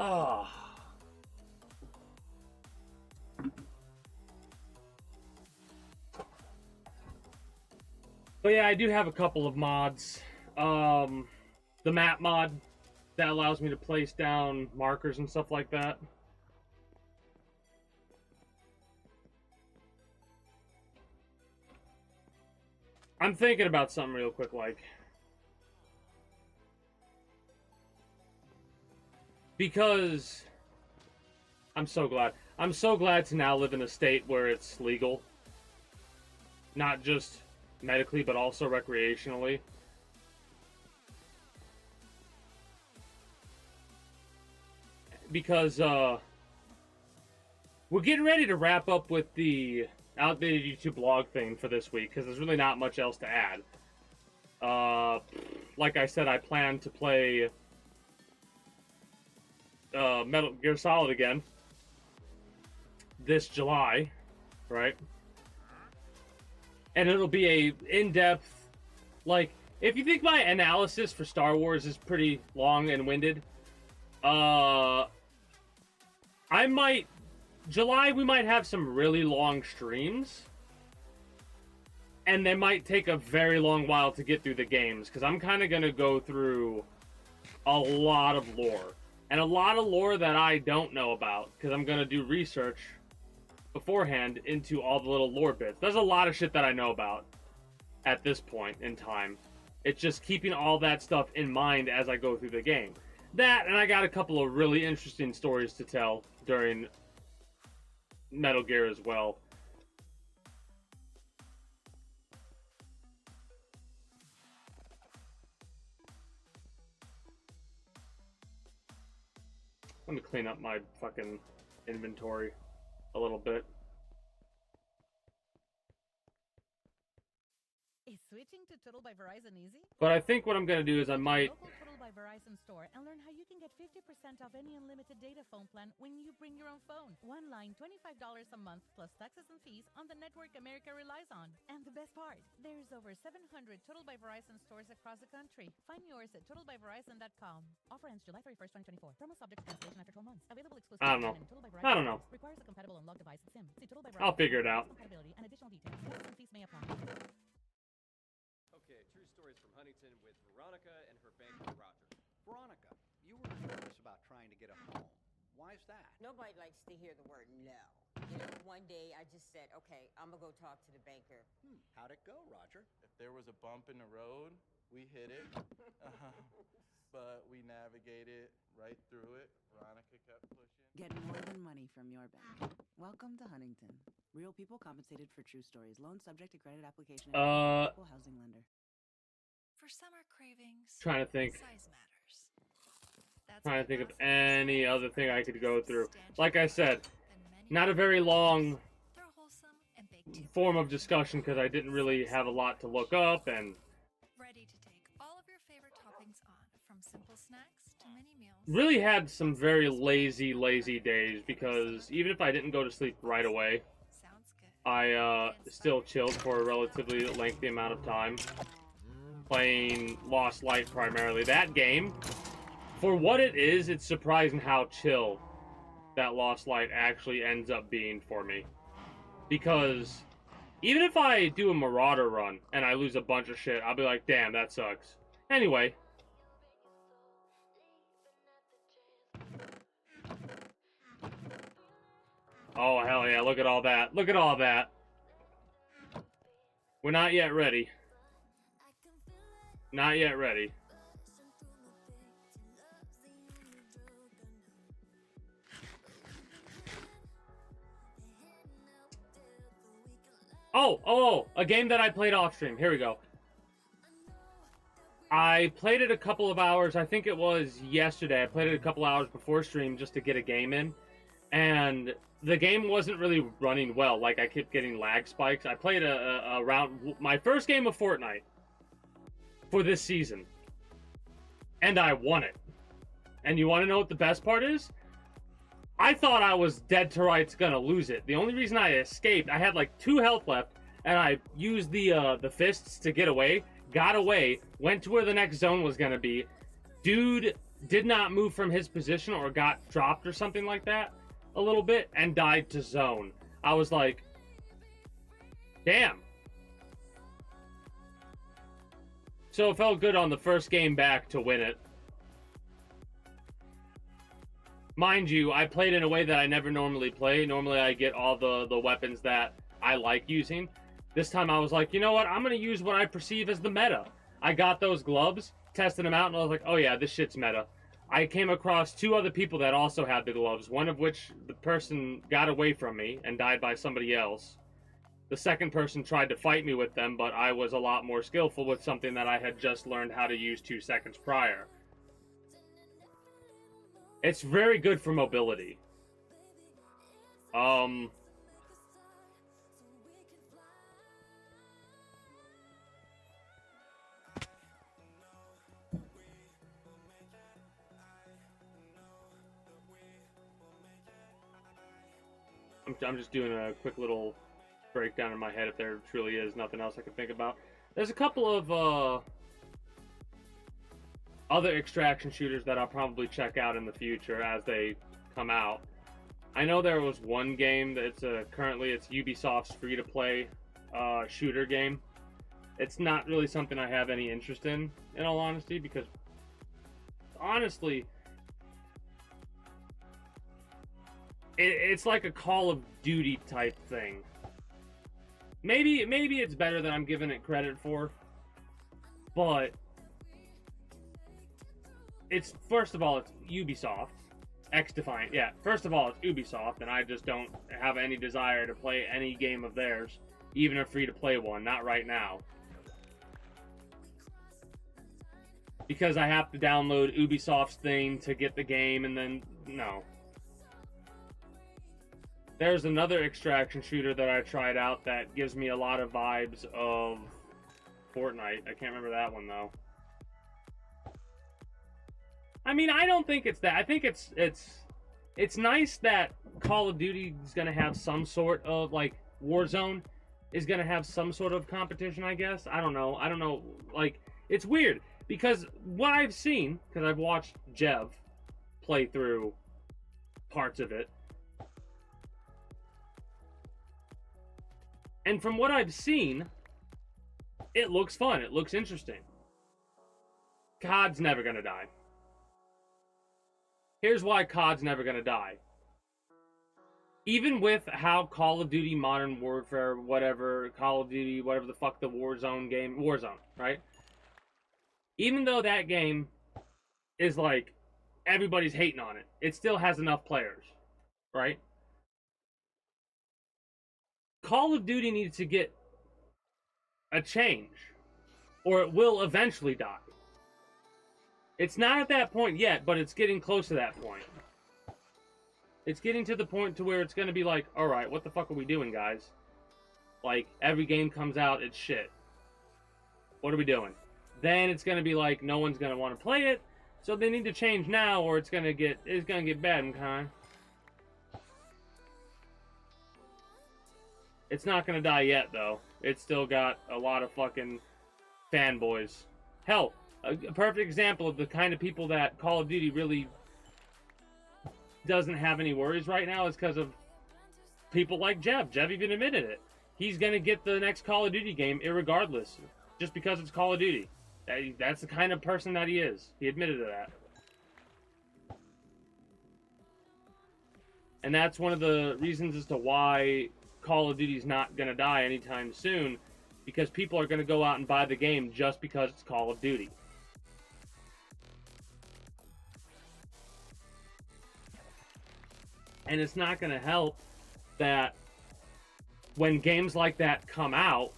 Ah. But yeah, I do have a couple of mods. The map mod that allows me to place down markers and stuff like that. I'm thinking about something real quick, like, because I'm so glad to now live in a state where it's legal, not just medically but also recreationally. Because we're getting ready to wrap up with the outdated YouTube blog thing for this week, because there's really not much else to add. Like I said, I plan to play Metal Gear Solid again this July, right? And it'll be a in-depth, like, if you think my analysis for Star Wars is pretty long and winded, July, we might have some really long streams, and they might take a very long while to get through the games, because I'm kind of going to go through a lot of lore, and a lot of lore that I don't know about, because I'm going to do research beforehand into all the little lore bits. There's a lot of shit that I know about at this point in time. It's just keeping all that stuff in mind as I go through the game. That, and I got a couple of really interesting stories to tell during Metal Gear as well. Let me clean up my fucking inventory a little bit. Is switching to Total by Verizon easy? But I think what I'm going to do is I might... Local Total by Verizon store and learn how you can get 50% off any unlimited data phone plan when you bring your own phone. One line, $25 a month plus taxes and fees on the network America relies on. And the best part, there's over 700 Total by Verizon stores across the country. Find yours at totalbyverizon.com. Offer ends July 31st, 2024. Promo subject to cancellation after 12 months. Available exclusively. I don't know. I don't know. Requires a compatible unlocked device SIM. See Total by Verizon. I'll figure it out. Compatibility and additional details. Taxes and fees may apply. Okay, true stories from Huntington with Veronica and her banker Roger. Veronica, you were nervous about trying to get a home. Why is that? Nobody likes to hear the word no. You know, one day I just said, okay, I'm gonna go talk to the banker. How'd it go, Roger? If there was a bump in the road, we hit it. But we navigated right through it. Veronica kept pushing. Get more than money from your bank. Welcome to Huntington. Real people compensated for true stories. Loan subject to credit application. Equal housing lender. For summer cravings, Trying to think. size matters. That's Trying why to think of Boston any Sweets other thing I could go through. substantially Like I said, than many not a other very brands. long They're wholesome and baked to form of discussion because I didn't really have a lot to look up, and ready to take all of your favorite toppings on, from simple snacks to mini meals. really had some very lazy days, because even if I didn't go to sleep right away, Sounds good. I still chilled for a relatively lengthy amount of time, playing Lost Light primarily. That game, for what it is, it's surprising how chill that Lost Light actually ends up being for me. Because even if I do a Marauder run and I lose a bunch of shit, I'll be like, damn, that sucks. Anyway. Oh, hell yeah, look at all that. Look at all that. We're not yet ready. Not yet ready. Oh, a game that I played off stream. Here we go. I played it a couple of hours. I think it was yesterday. I played it a couple hours before stream just to get a game in. And the game wasn't really running well. Like, I kept getting lag spikes. I played a round, my first game of Fortnite for this season. And I won it. And you want to know what the best part is? I thought I was dead to rights gonna lose it. The only reason I escaped, I had like 2 health left, and I used the fists to get away, got away, went to where the next zone was gonna be. Dude did not move from his position or got dropped or something like that a little bit and died to zone. I was like, damn. So it felt good on the first game back to win it. Mind you, I played in a way that I never normally play. Normally I get all the weapons that I like using. This time I was like, you know what? I'm going to use what I perceive as the meta. I got those gloves, tested them out, and I was like, oh yeah, this shit's meta. I came across 2 other people that also had the gloves, one of which the person got away from me and died by somebody else. The second person tried to fight me with them, but I was a lot more skillful with something that I had just learned how to use 2 seconds prior. It's very good for mobility. I'm just doing a quick little breakdown in my head if there truly is nothing else I can think about. There's a couple of other extraction shooters that I'll probably check out in the future as they come out. I know there was one game that's currently it's Ubisoft's free-to-play shooter game. It's not really something I have any interest in all honesty, because honestly, it's like a Call of Duty type thing. Maybe it's better than I'm giving it credit for, but it's, first of all, it's Ubisoft. X-Defiant, yeah. First of all, it's Ubisoft, and I just don't have any desire to play any game of theirs, even a free-to-play one, not right now. Because I have to download Ubisoft's thing to get the game, and then, no. There's another extraction shooter that I tried out that gives me a lot of vibes of Fortnite. I can't remember that one, though. I mean, I don't think it's that. I think it's nice that Call of Duty is going to have some sort of, like, Warzone is going to have some sort of competition, I guess. I don't know. Like, it's weird because what I've seen, because I've watched Jev play through parts of it, and from what I've seen, it looks fun. It looks interesting. COD's never going to die. Here's why COD's never going to die. Even with how Call of Duty Modern Warfare, whatever, Call of Duty, whatever the fuck the Warzone game, Warzone, right? Even though that game is like, everybody's hating on it, it still has enough players, right? Call of Duty needs to get a change, or it will eventually die. It's not at that point yet, but it's getting close to that point. It's getting to the point to where it's going to be like, alright, what the fuck are we doing, guys? Like, every game comes out, it's shit. What are we doing? Then it's going to be like, no one's going to want to play it, so they need to change now, or it's going to get bad, okay? It's not going to die yet, though. It's still got a lot of fucking fanboys. Hell, a perfect example of the kind of people that Call of Duty really doesn't have any worries right now is because of people like Jev. Jev even admitted it. He's going to get the next Call of Duty game irregardless, just because it's Call of Duty. That's the kind of person that he is. He admitted to that. And that's one of the reasons as to why Call of Duty's not going to die anytime soon, because people are going to go out and buy the game just because it's Call of Duty. And it's not going to help that when games like that come out,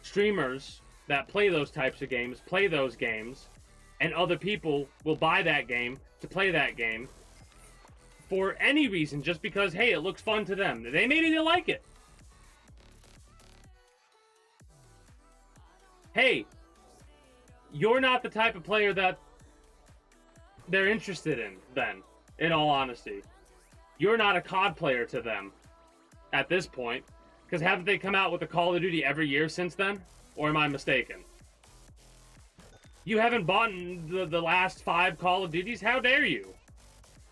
streamers that play those types of games play those games, and other people will buy that game to play that game for any reason, just because, hey, it looks fun to them. Maybe they like it. Hey, you're not the type of player that they're interested in, then, in all honesty. You're not a COD player to them at this point, because haven't they come out with a Call of Duty every year since then? Or am I mistaken? You haven't bought the last 5 Call of Duties? How dare you?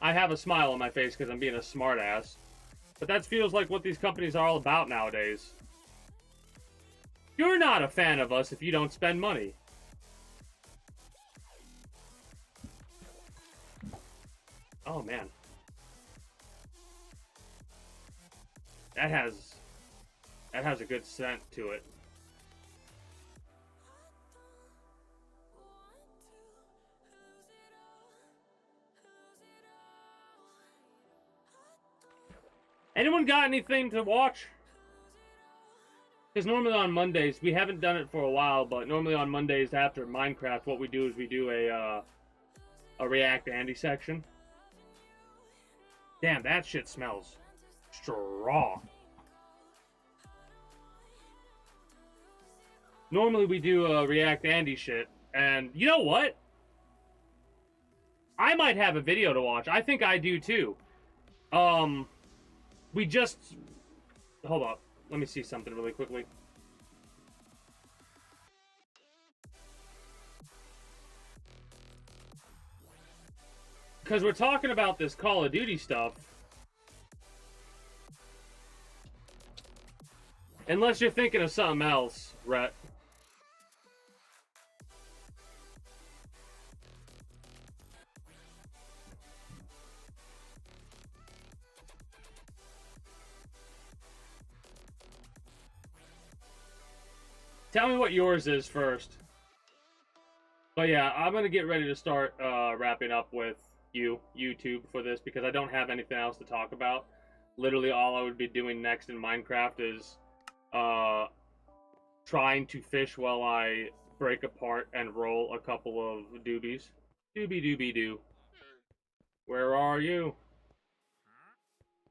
I have a smile on my face because I'm being a smartass. But that feels like what these companies are all about nowadays. You're not a fan of us if you don't spend money. Oh, man. That has a good scent to it. Anyone got anything to watch? Because normally on Mondays, we haven't done it for a while, but normally on Mondays after Minecraft, what we do is we do a React Andy section. Damn, that shit smells strong. Normally we do a React Andy shit, and you know what? I might have a video to watch. I think I do too. We just... Hold up. Let me see something really quickly. Because we're talking about this Call of Duty stuff. Unless you're thinking of something else, Rhett. Tell me what yours is first. But yeah, I'm going to get ready to start wrapping up with YouTube for this because I don't have anything else to talk about. Literally all I would be doing next in Minecraft is trying to fish while I break apart and roll a couple of doobies. Doobie-doobie-doo. Where are you?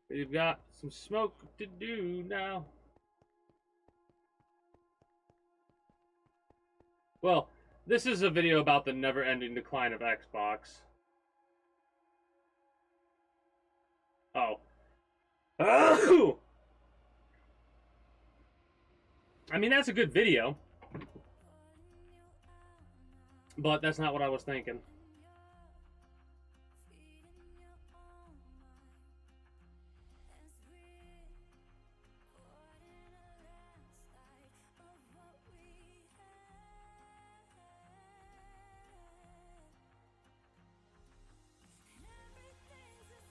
We've got some smoke to do now. Well, this is a video about the never-ending decline of Xbox. Oh. Oh! I mean, that's a good video. But that's not what I was thinking.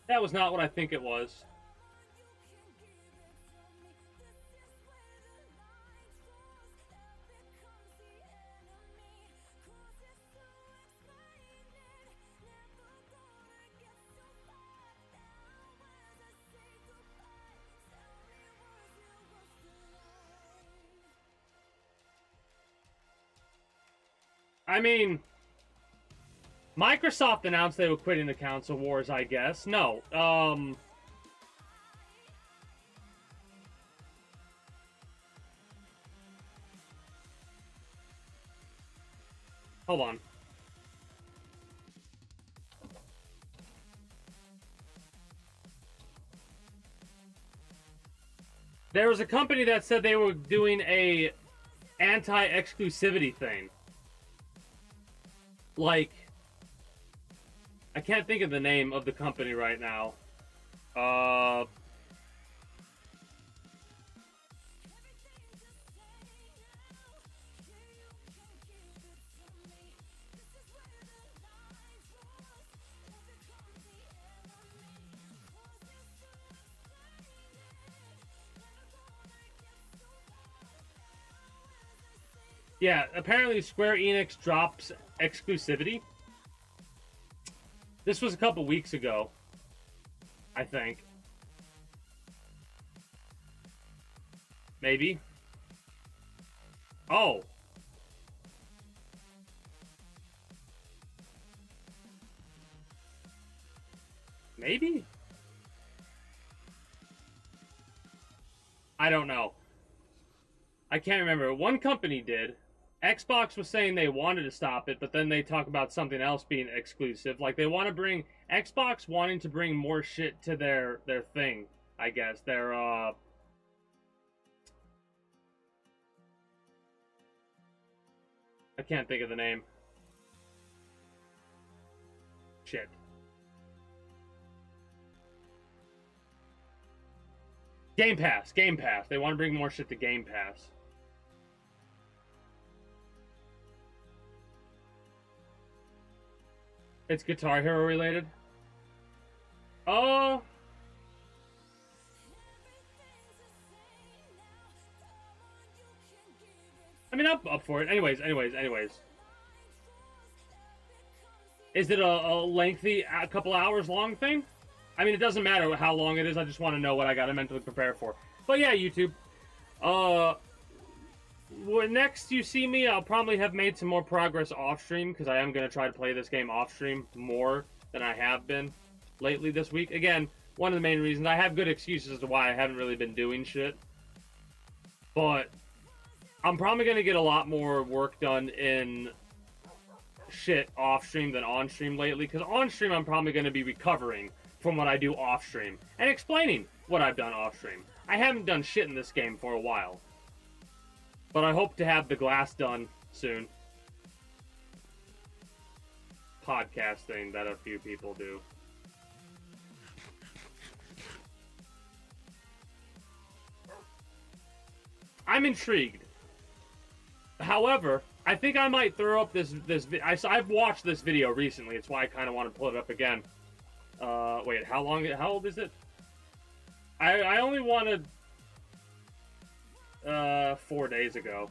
That was not what I think it was. I mean, Microsoft announced they were quitting the console wars, I guess. No, hold on. There was a company that said they were doing a anti-exclusivity thing. Like, I can't think of the name of the company right now. Yeah, apparently Square Enix drops exclusivity. This was a couple weeks ago, I think. Maybe. Oh. Maybe? I don't know. I can't remember. One company did. Xbox was saying they wanted to stop it, but then they talk about something else being exclusive. Like, they want to bring... Xbox wanting to bring more shit to their thing, I guess. Their, I can't think of the name. shit. Game Pass. Game Pass. They want to bring more shit to Game Pass. It's Guitar Hero related. Oh. I mean, I'm up for it. Anyways. Is it a lengthy, a couple hours long thing? I mean, it doesn't matter how long it is. I just want to know what I got to mentally prepare for. But yeah, YouTube. When next you see me, I'll probably have made some more progress off stream, because I am going to try to play this game off stream more than I have been lately this week. Again, one of the main reasons, I have good excuses as to why I haven't really been doing shit. But I'm probably going to get a lot more work done in shit off stream than on stream lately, because on stream I'm probably going to be recovering from what I do off stream and explaining what I've done off stream. I haven't done shit in this game for a while, but I hope to have the glass done soon. Podcasting that a few people do. I'm intrigued. However, I think I might throw up this I've watched this video recently. It's why I kind of want to pull it up again. Wait, how old is it? I only wanted 4 days ago.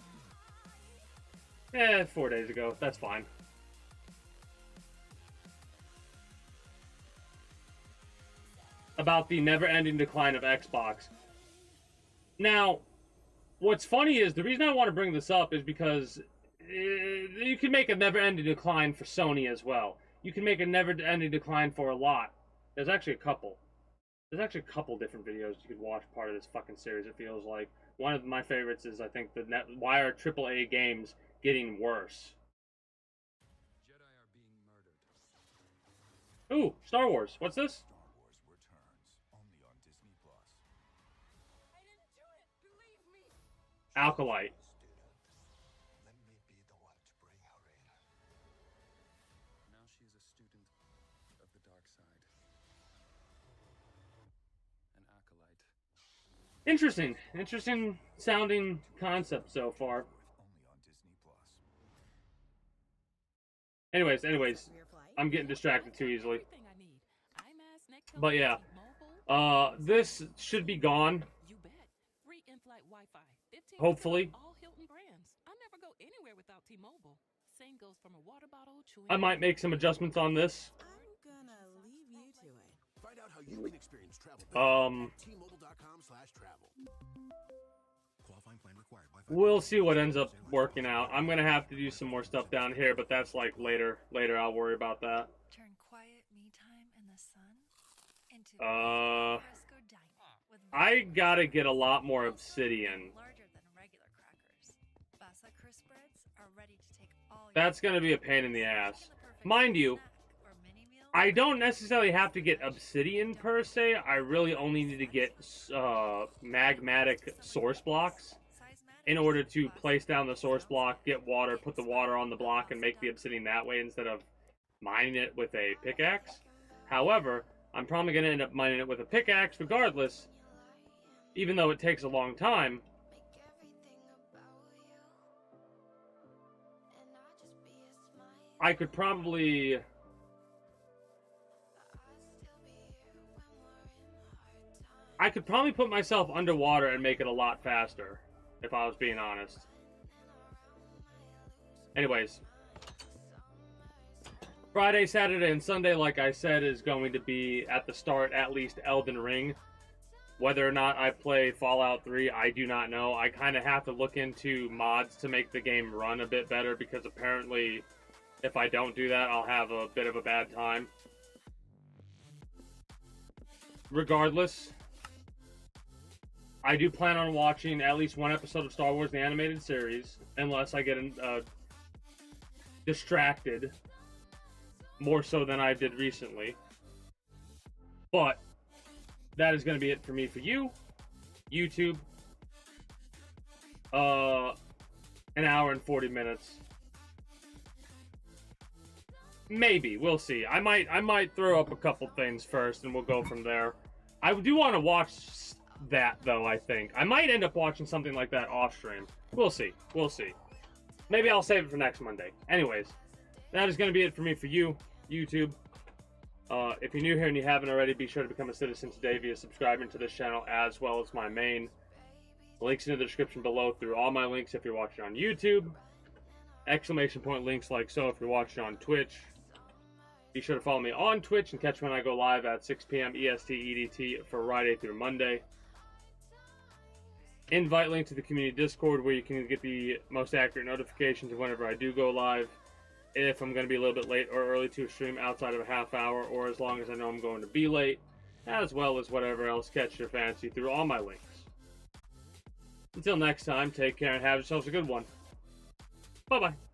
4 days ago. That's fine. About the never-ending decline of Xbox. Now, what's funny is, the reason I want to bring this up is because you can make a never-ending decline for Sony as well. You can make a never-ending decline for a lot. There's actually a couple. There's actually a couple different videos you could watch part of this fucking series, it feels like. One of my favorites is, I think, why are AAA games getting worse? Jedi are being murdered. Ooh, Star Wars. What's this? Star Wars returns only on Disney Plus. I didn't do it. Believe me. Alkalite. Let me be the one to bring her in. Now she is a student of the dark side. An acolyte. Interesting. Interesting sounding concept so far. Only on Disney Plus. Anyways, I'm getting distracted too easily. But yeah, this should be gone. You bet. Free in-flight Wi-Fi. 15% Hopefully. all Hilton brands. I never go anywhere without T-Mobile. Same goes from a water bottle, chewing. I might make some adjustments on this. I'm gonna leave you to it. Find out how you can experience travel. T-Mobile.com/travel. Qualifying plan required. Wi-Fi. We'll see what ends up working out. I'm gonna have to do some more stuff down here, but that's like later. Later, I'll worry about that. Turn quiet me time in the sun into fresco dining with I gotta get a lot more obsidian. larger than regular crackers. Basa crisp breads are ready to take all That's gonna be a pain in the ass. Mind you, I don't necessarily have to get obsidian per se. I really only need to get magmatic source blocks in order to place down the source block, get water, put the water on the block, and make the obsidian that way instead of mining it with a pickaxe. However, I'm probably going to end up mining it with a pickaxe regardless, even though it takes a long time. I could probably put myself underwater and make it a lot faster, if I was being honest. Anyways, Friday, Saturday, and Sunday, like I said, is going to be, at the start, at least Elden Ring. Whether or not I play Fallout 3, I do not know. I kind of have to look into mods to make the game run a bit better, because apparently, if I don't do that, I'll have a bit of a bad time. Regardless, I do plan on watching at least one episode of Star Wars the Animated Series, unless I get distracted, more so than I did recently. But that is going to be it for me for you, YouTube. An hour and 40 minutes. Maybe. We'll see. I might throw up a couple things first, and we'll go from there. I do want to watch that, though, I think. I might end up watching something like that off-stream. We'll see. We'll see. Maybe I'll save it for next Monday. Anyways, that is going to be it for me for you, YouTube. If you're new here and you haven't already, be sure to become a citizen today via subscribing to this channel as well as my main. Links in the description below through all my links if you're watching on YouTube. Exclamation point links like so if you're watching on Twitch. Be sure to follow me on Twitch and catch me when I go live at 6 p.m. EST EDT for Friday through Monday. Invite link to the community Discord where you can get the most accurate notifications of whenever I do go live. If I'm going to be a little bit late or early to a stream outside of a half hour, or as long as I know I'm going to be late, as well as whatever else catches your fancy through all my links. Until next time, take care and have yourselves a good one. Bye-bye.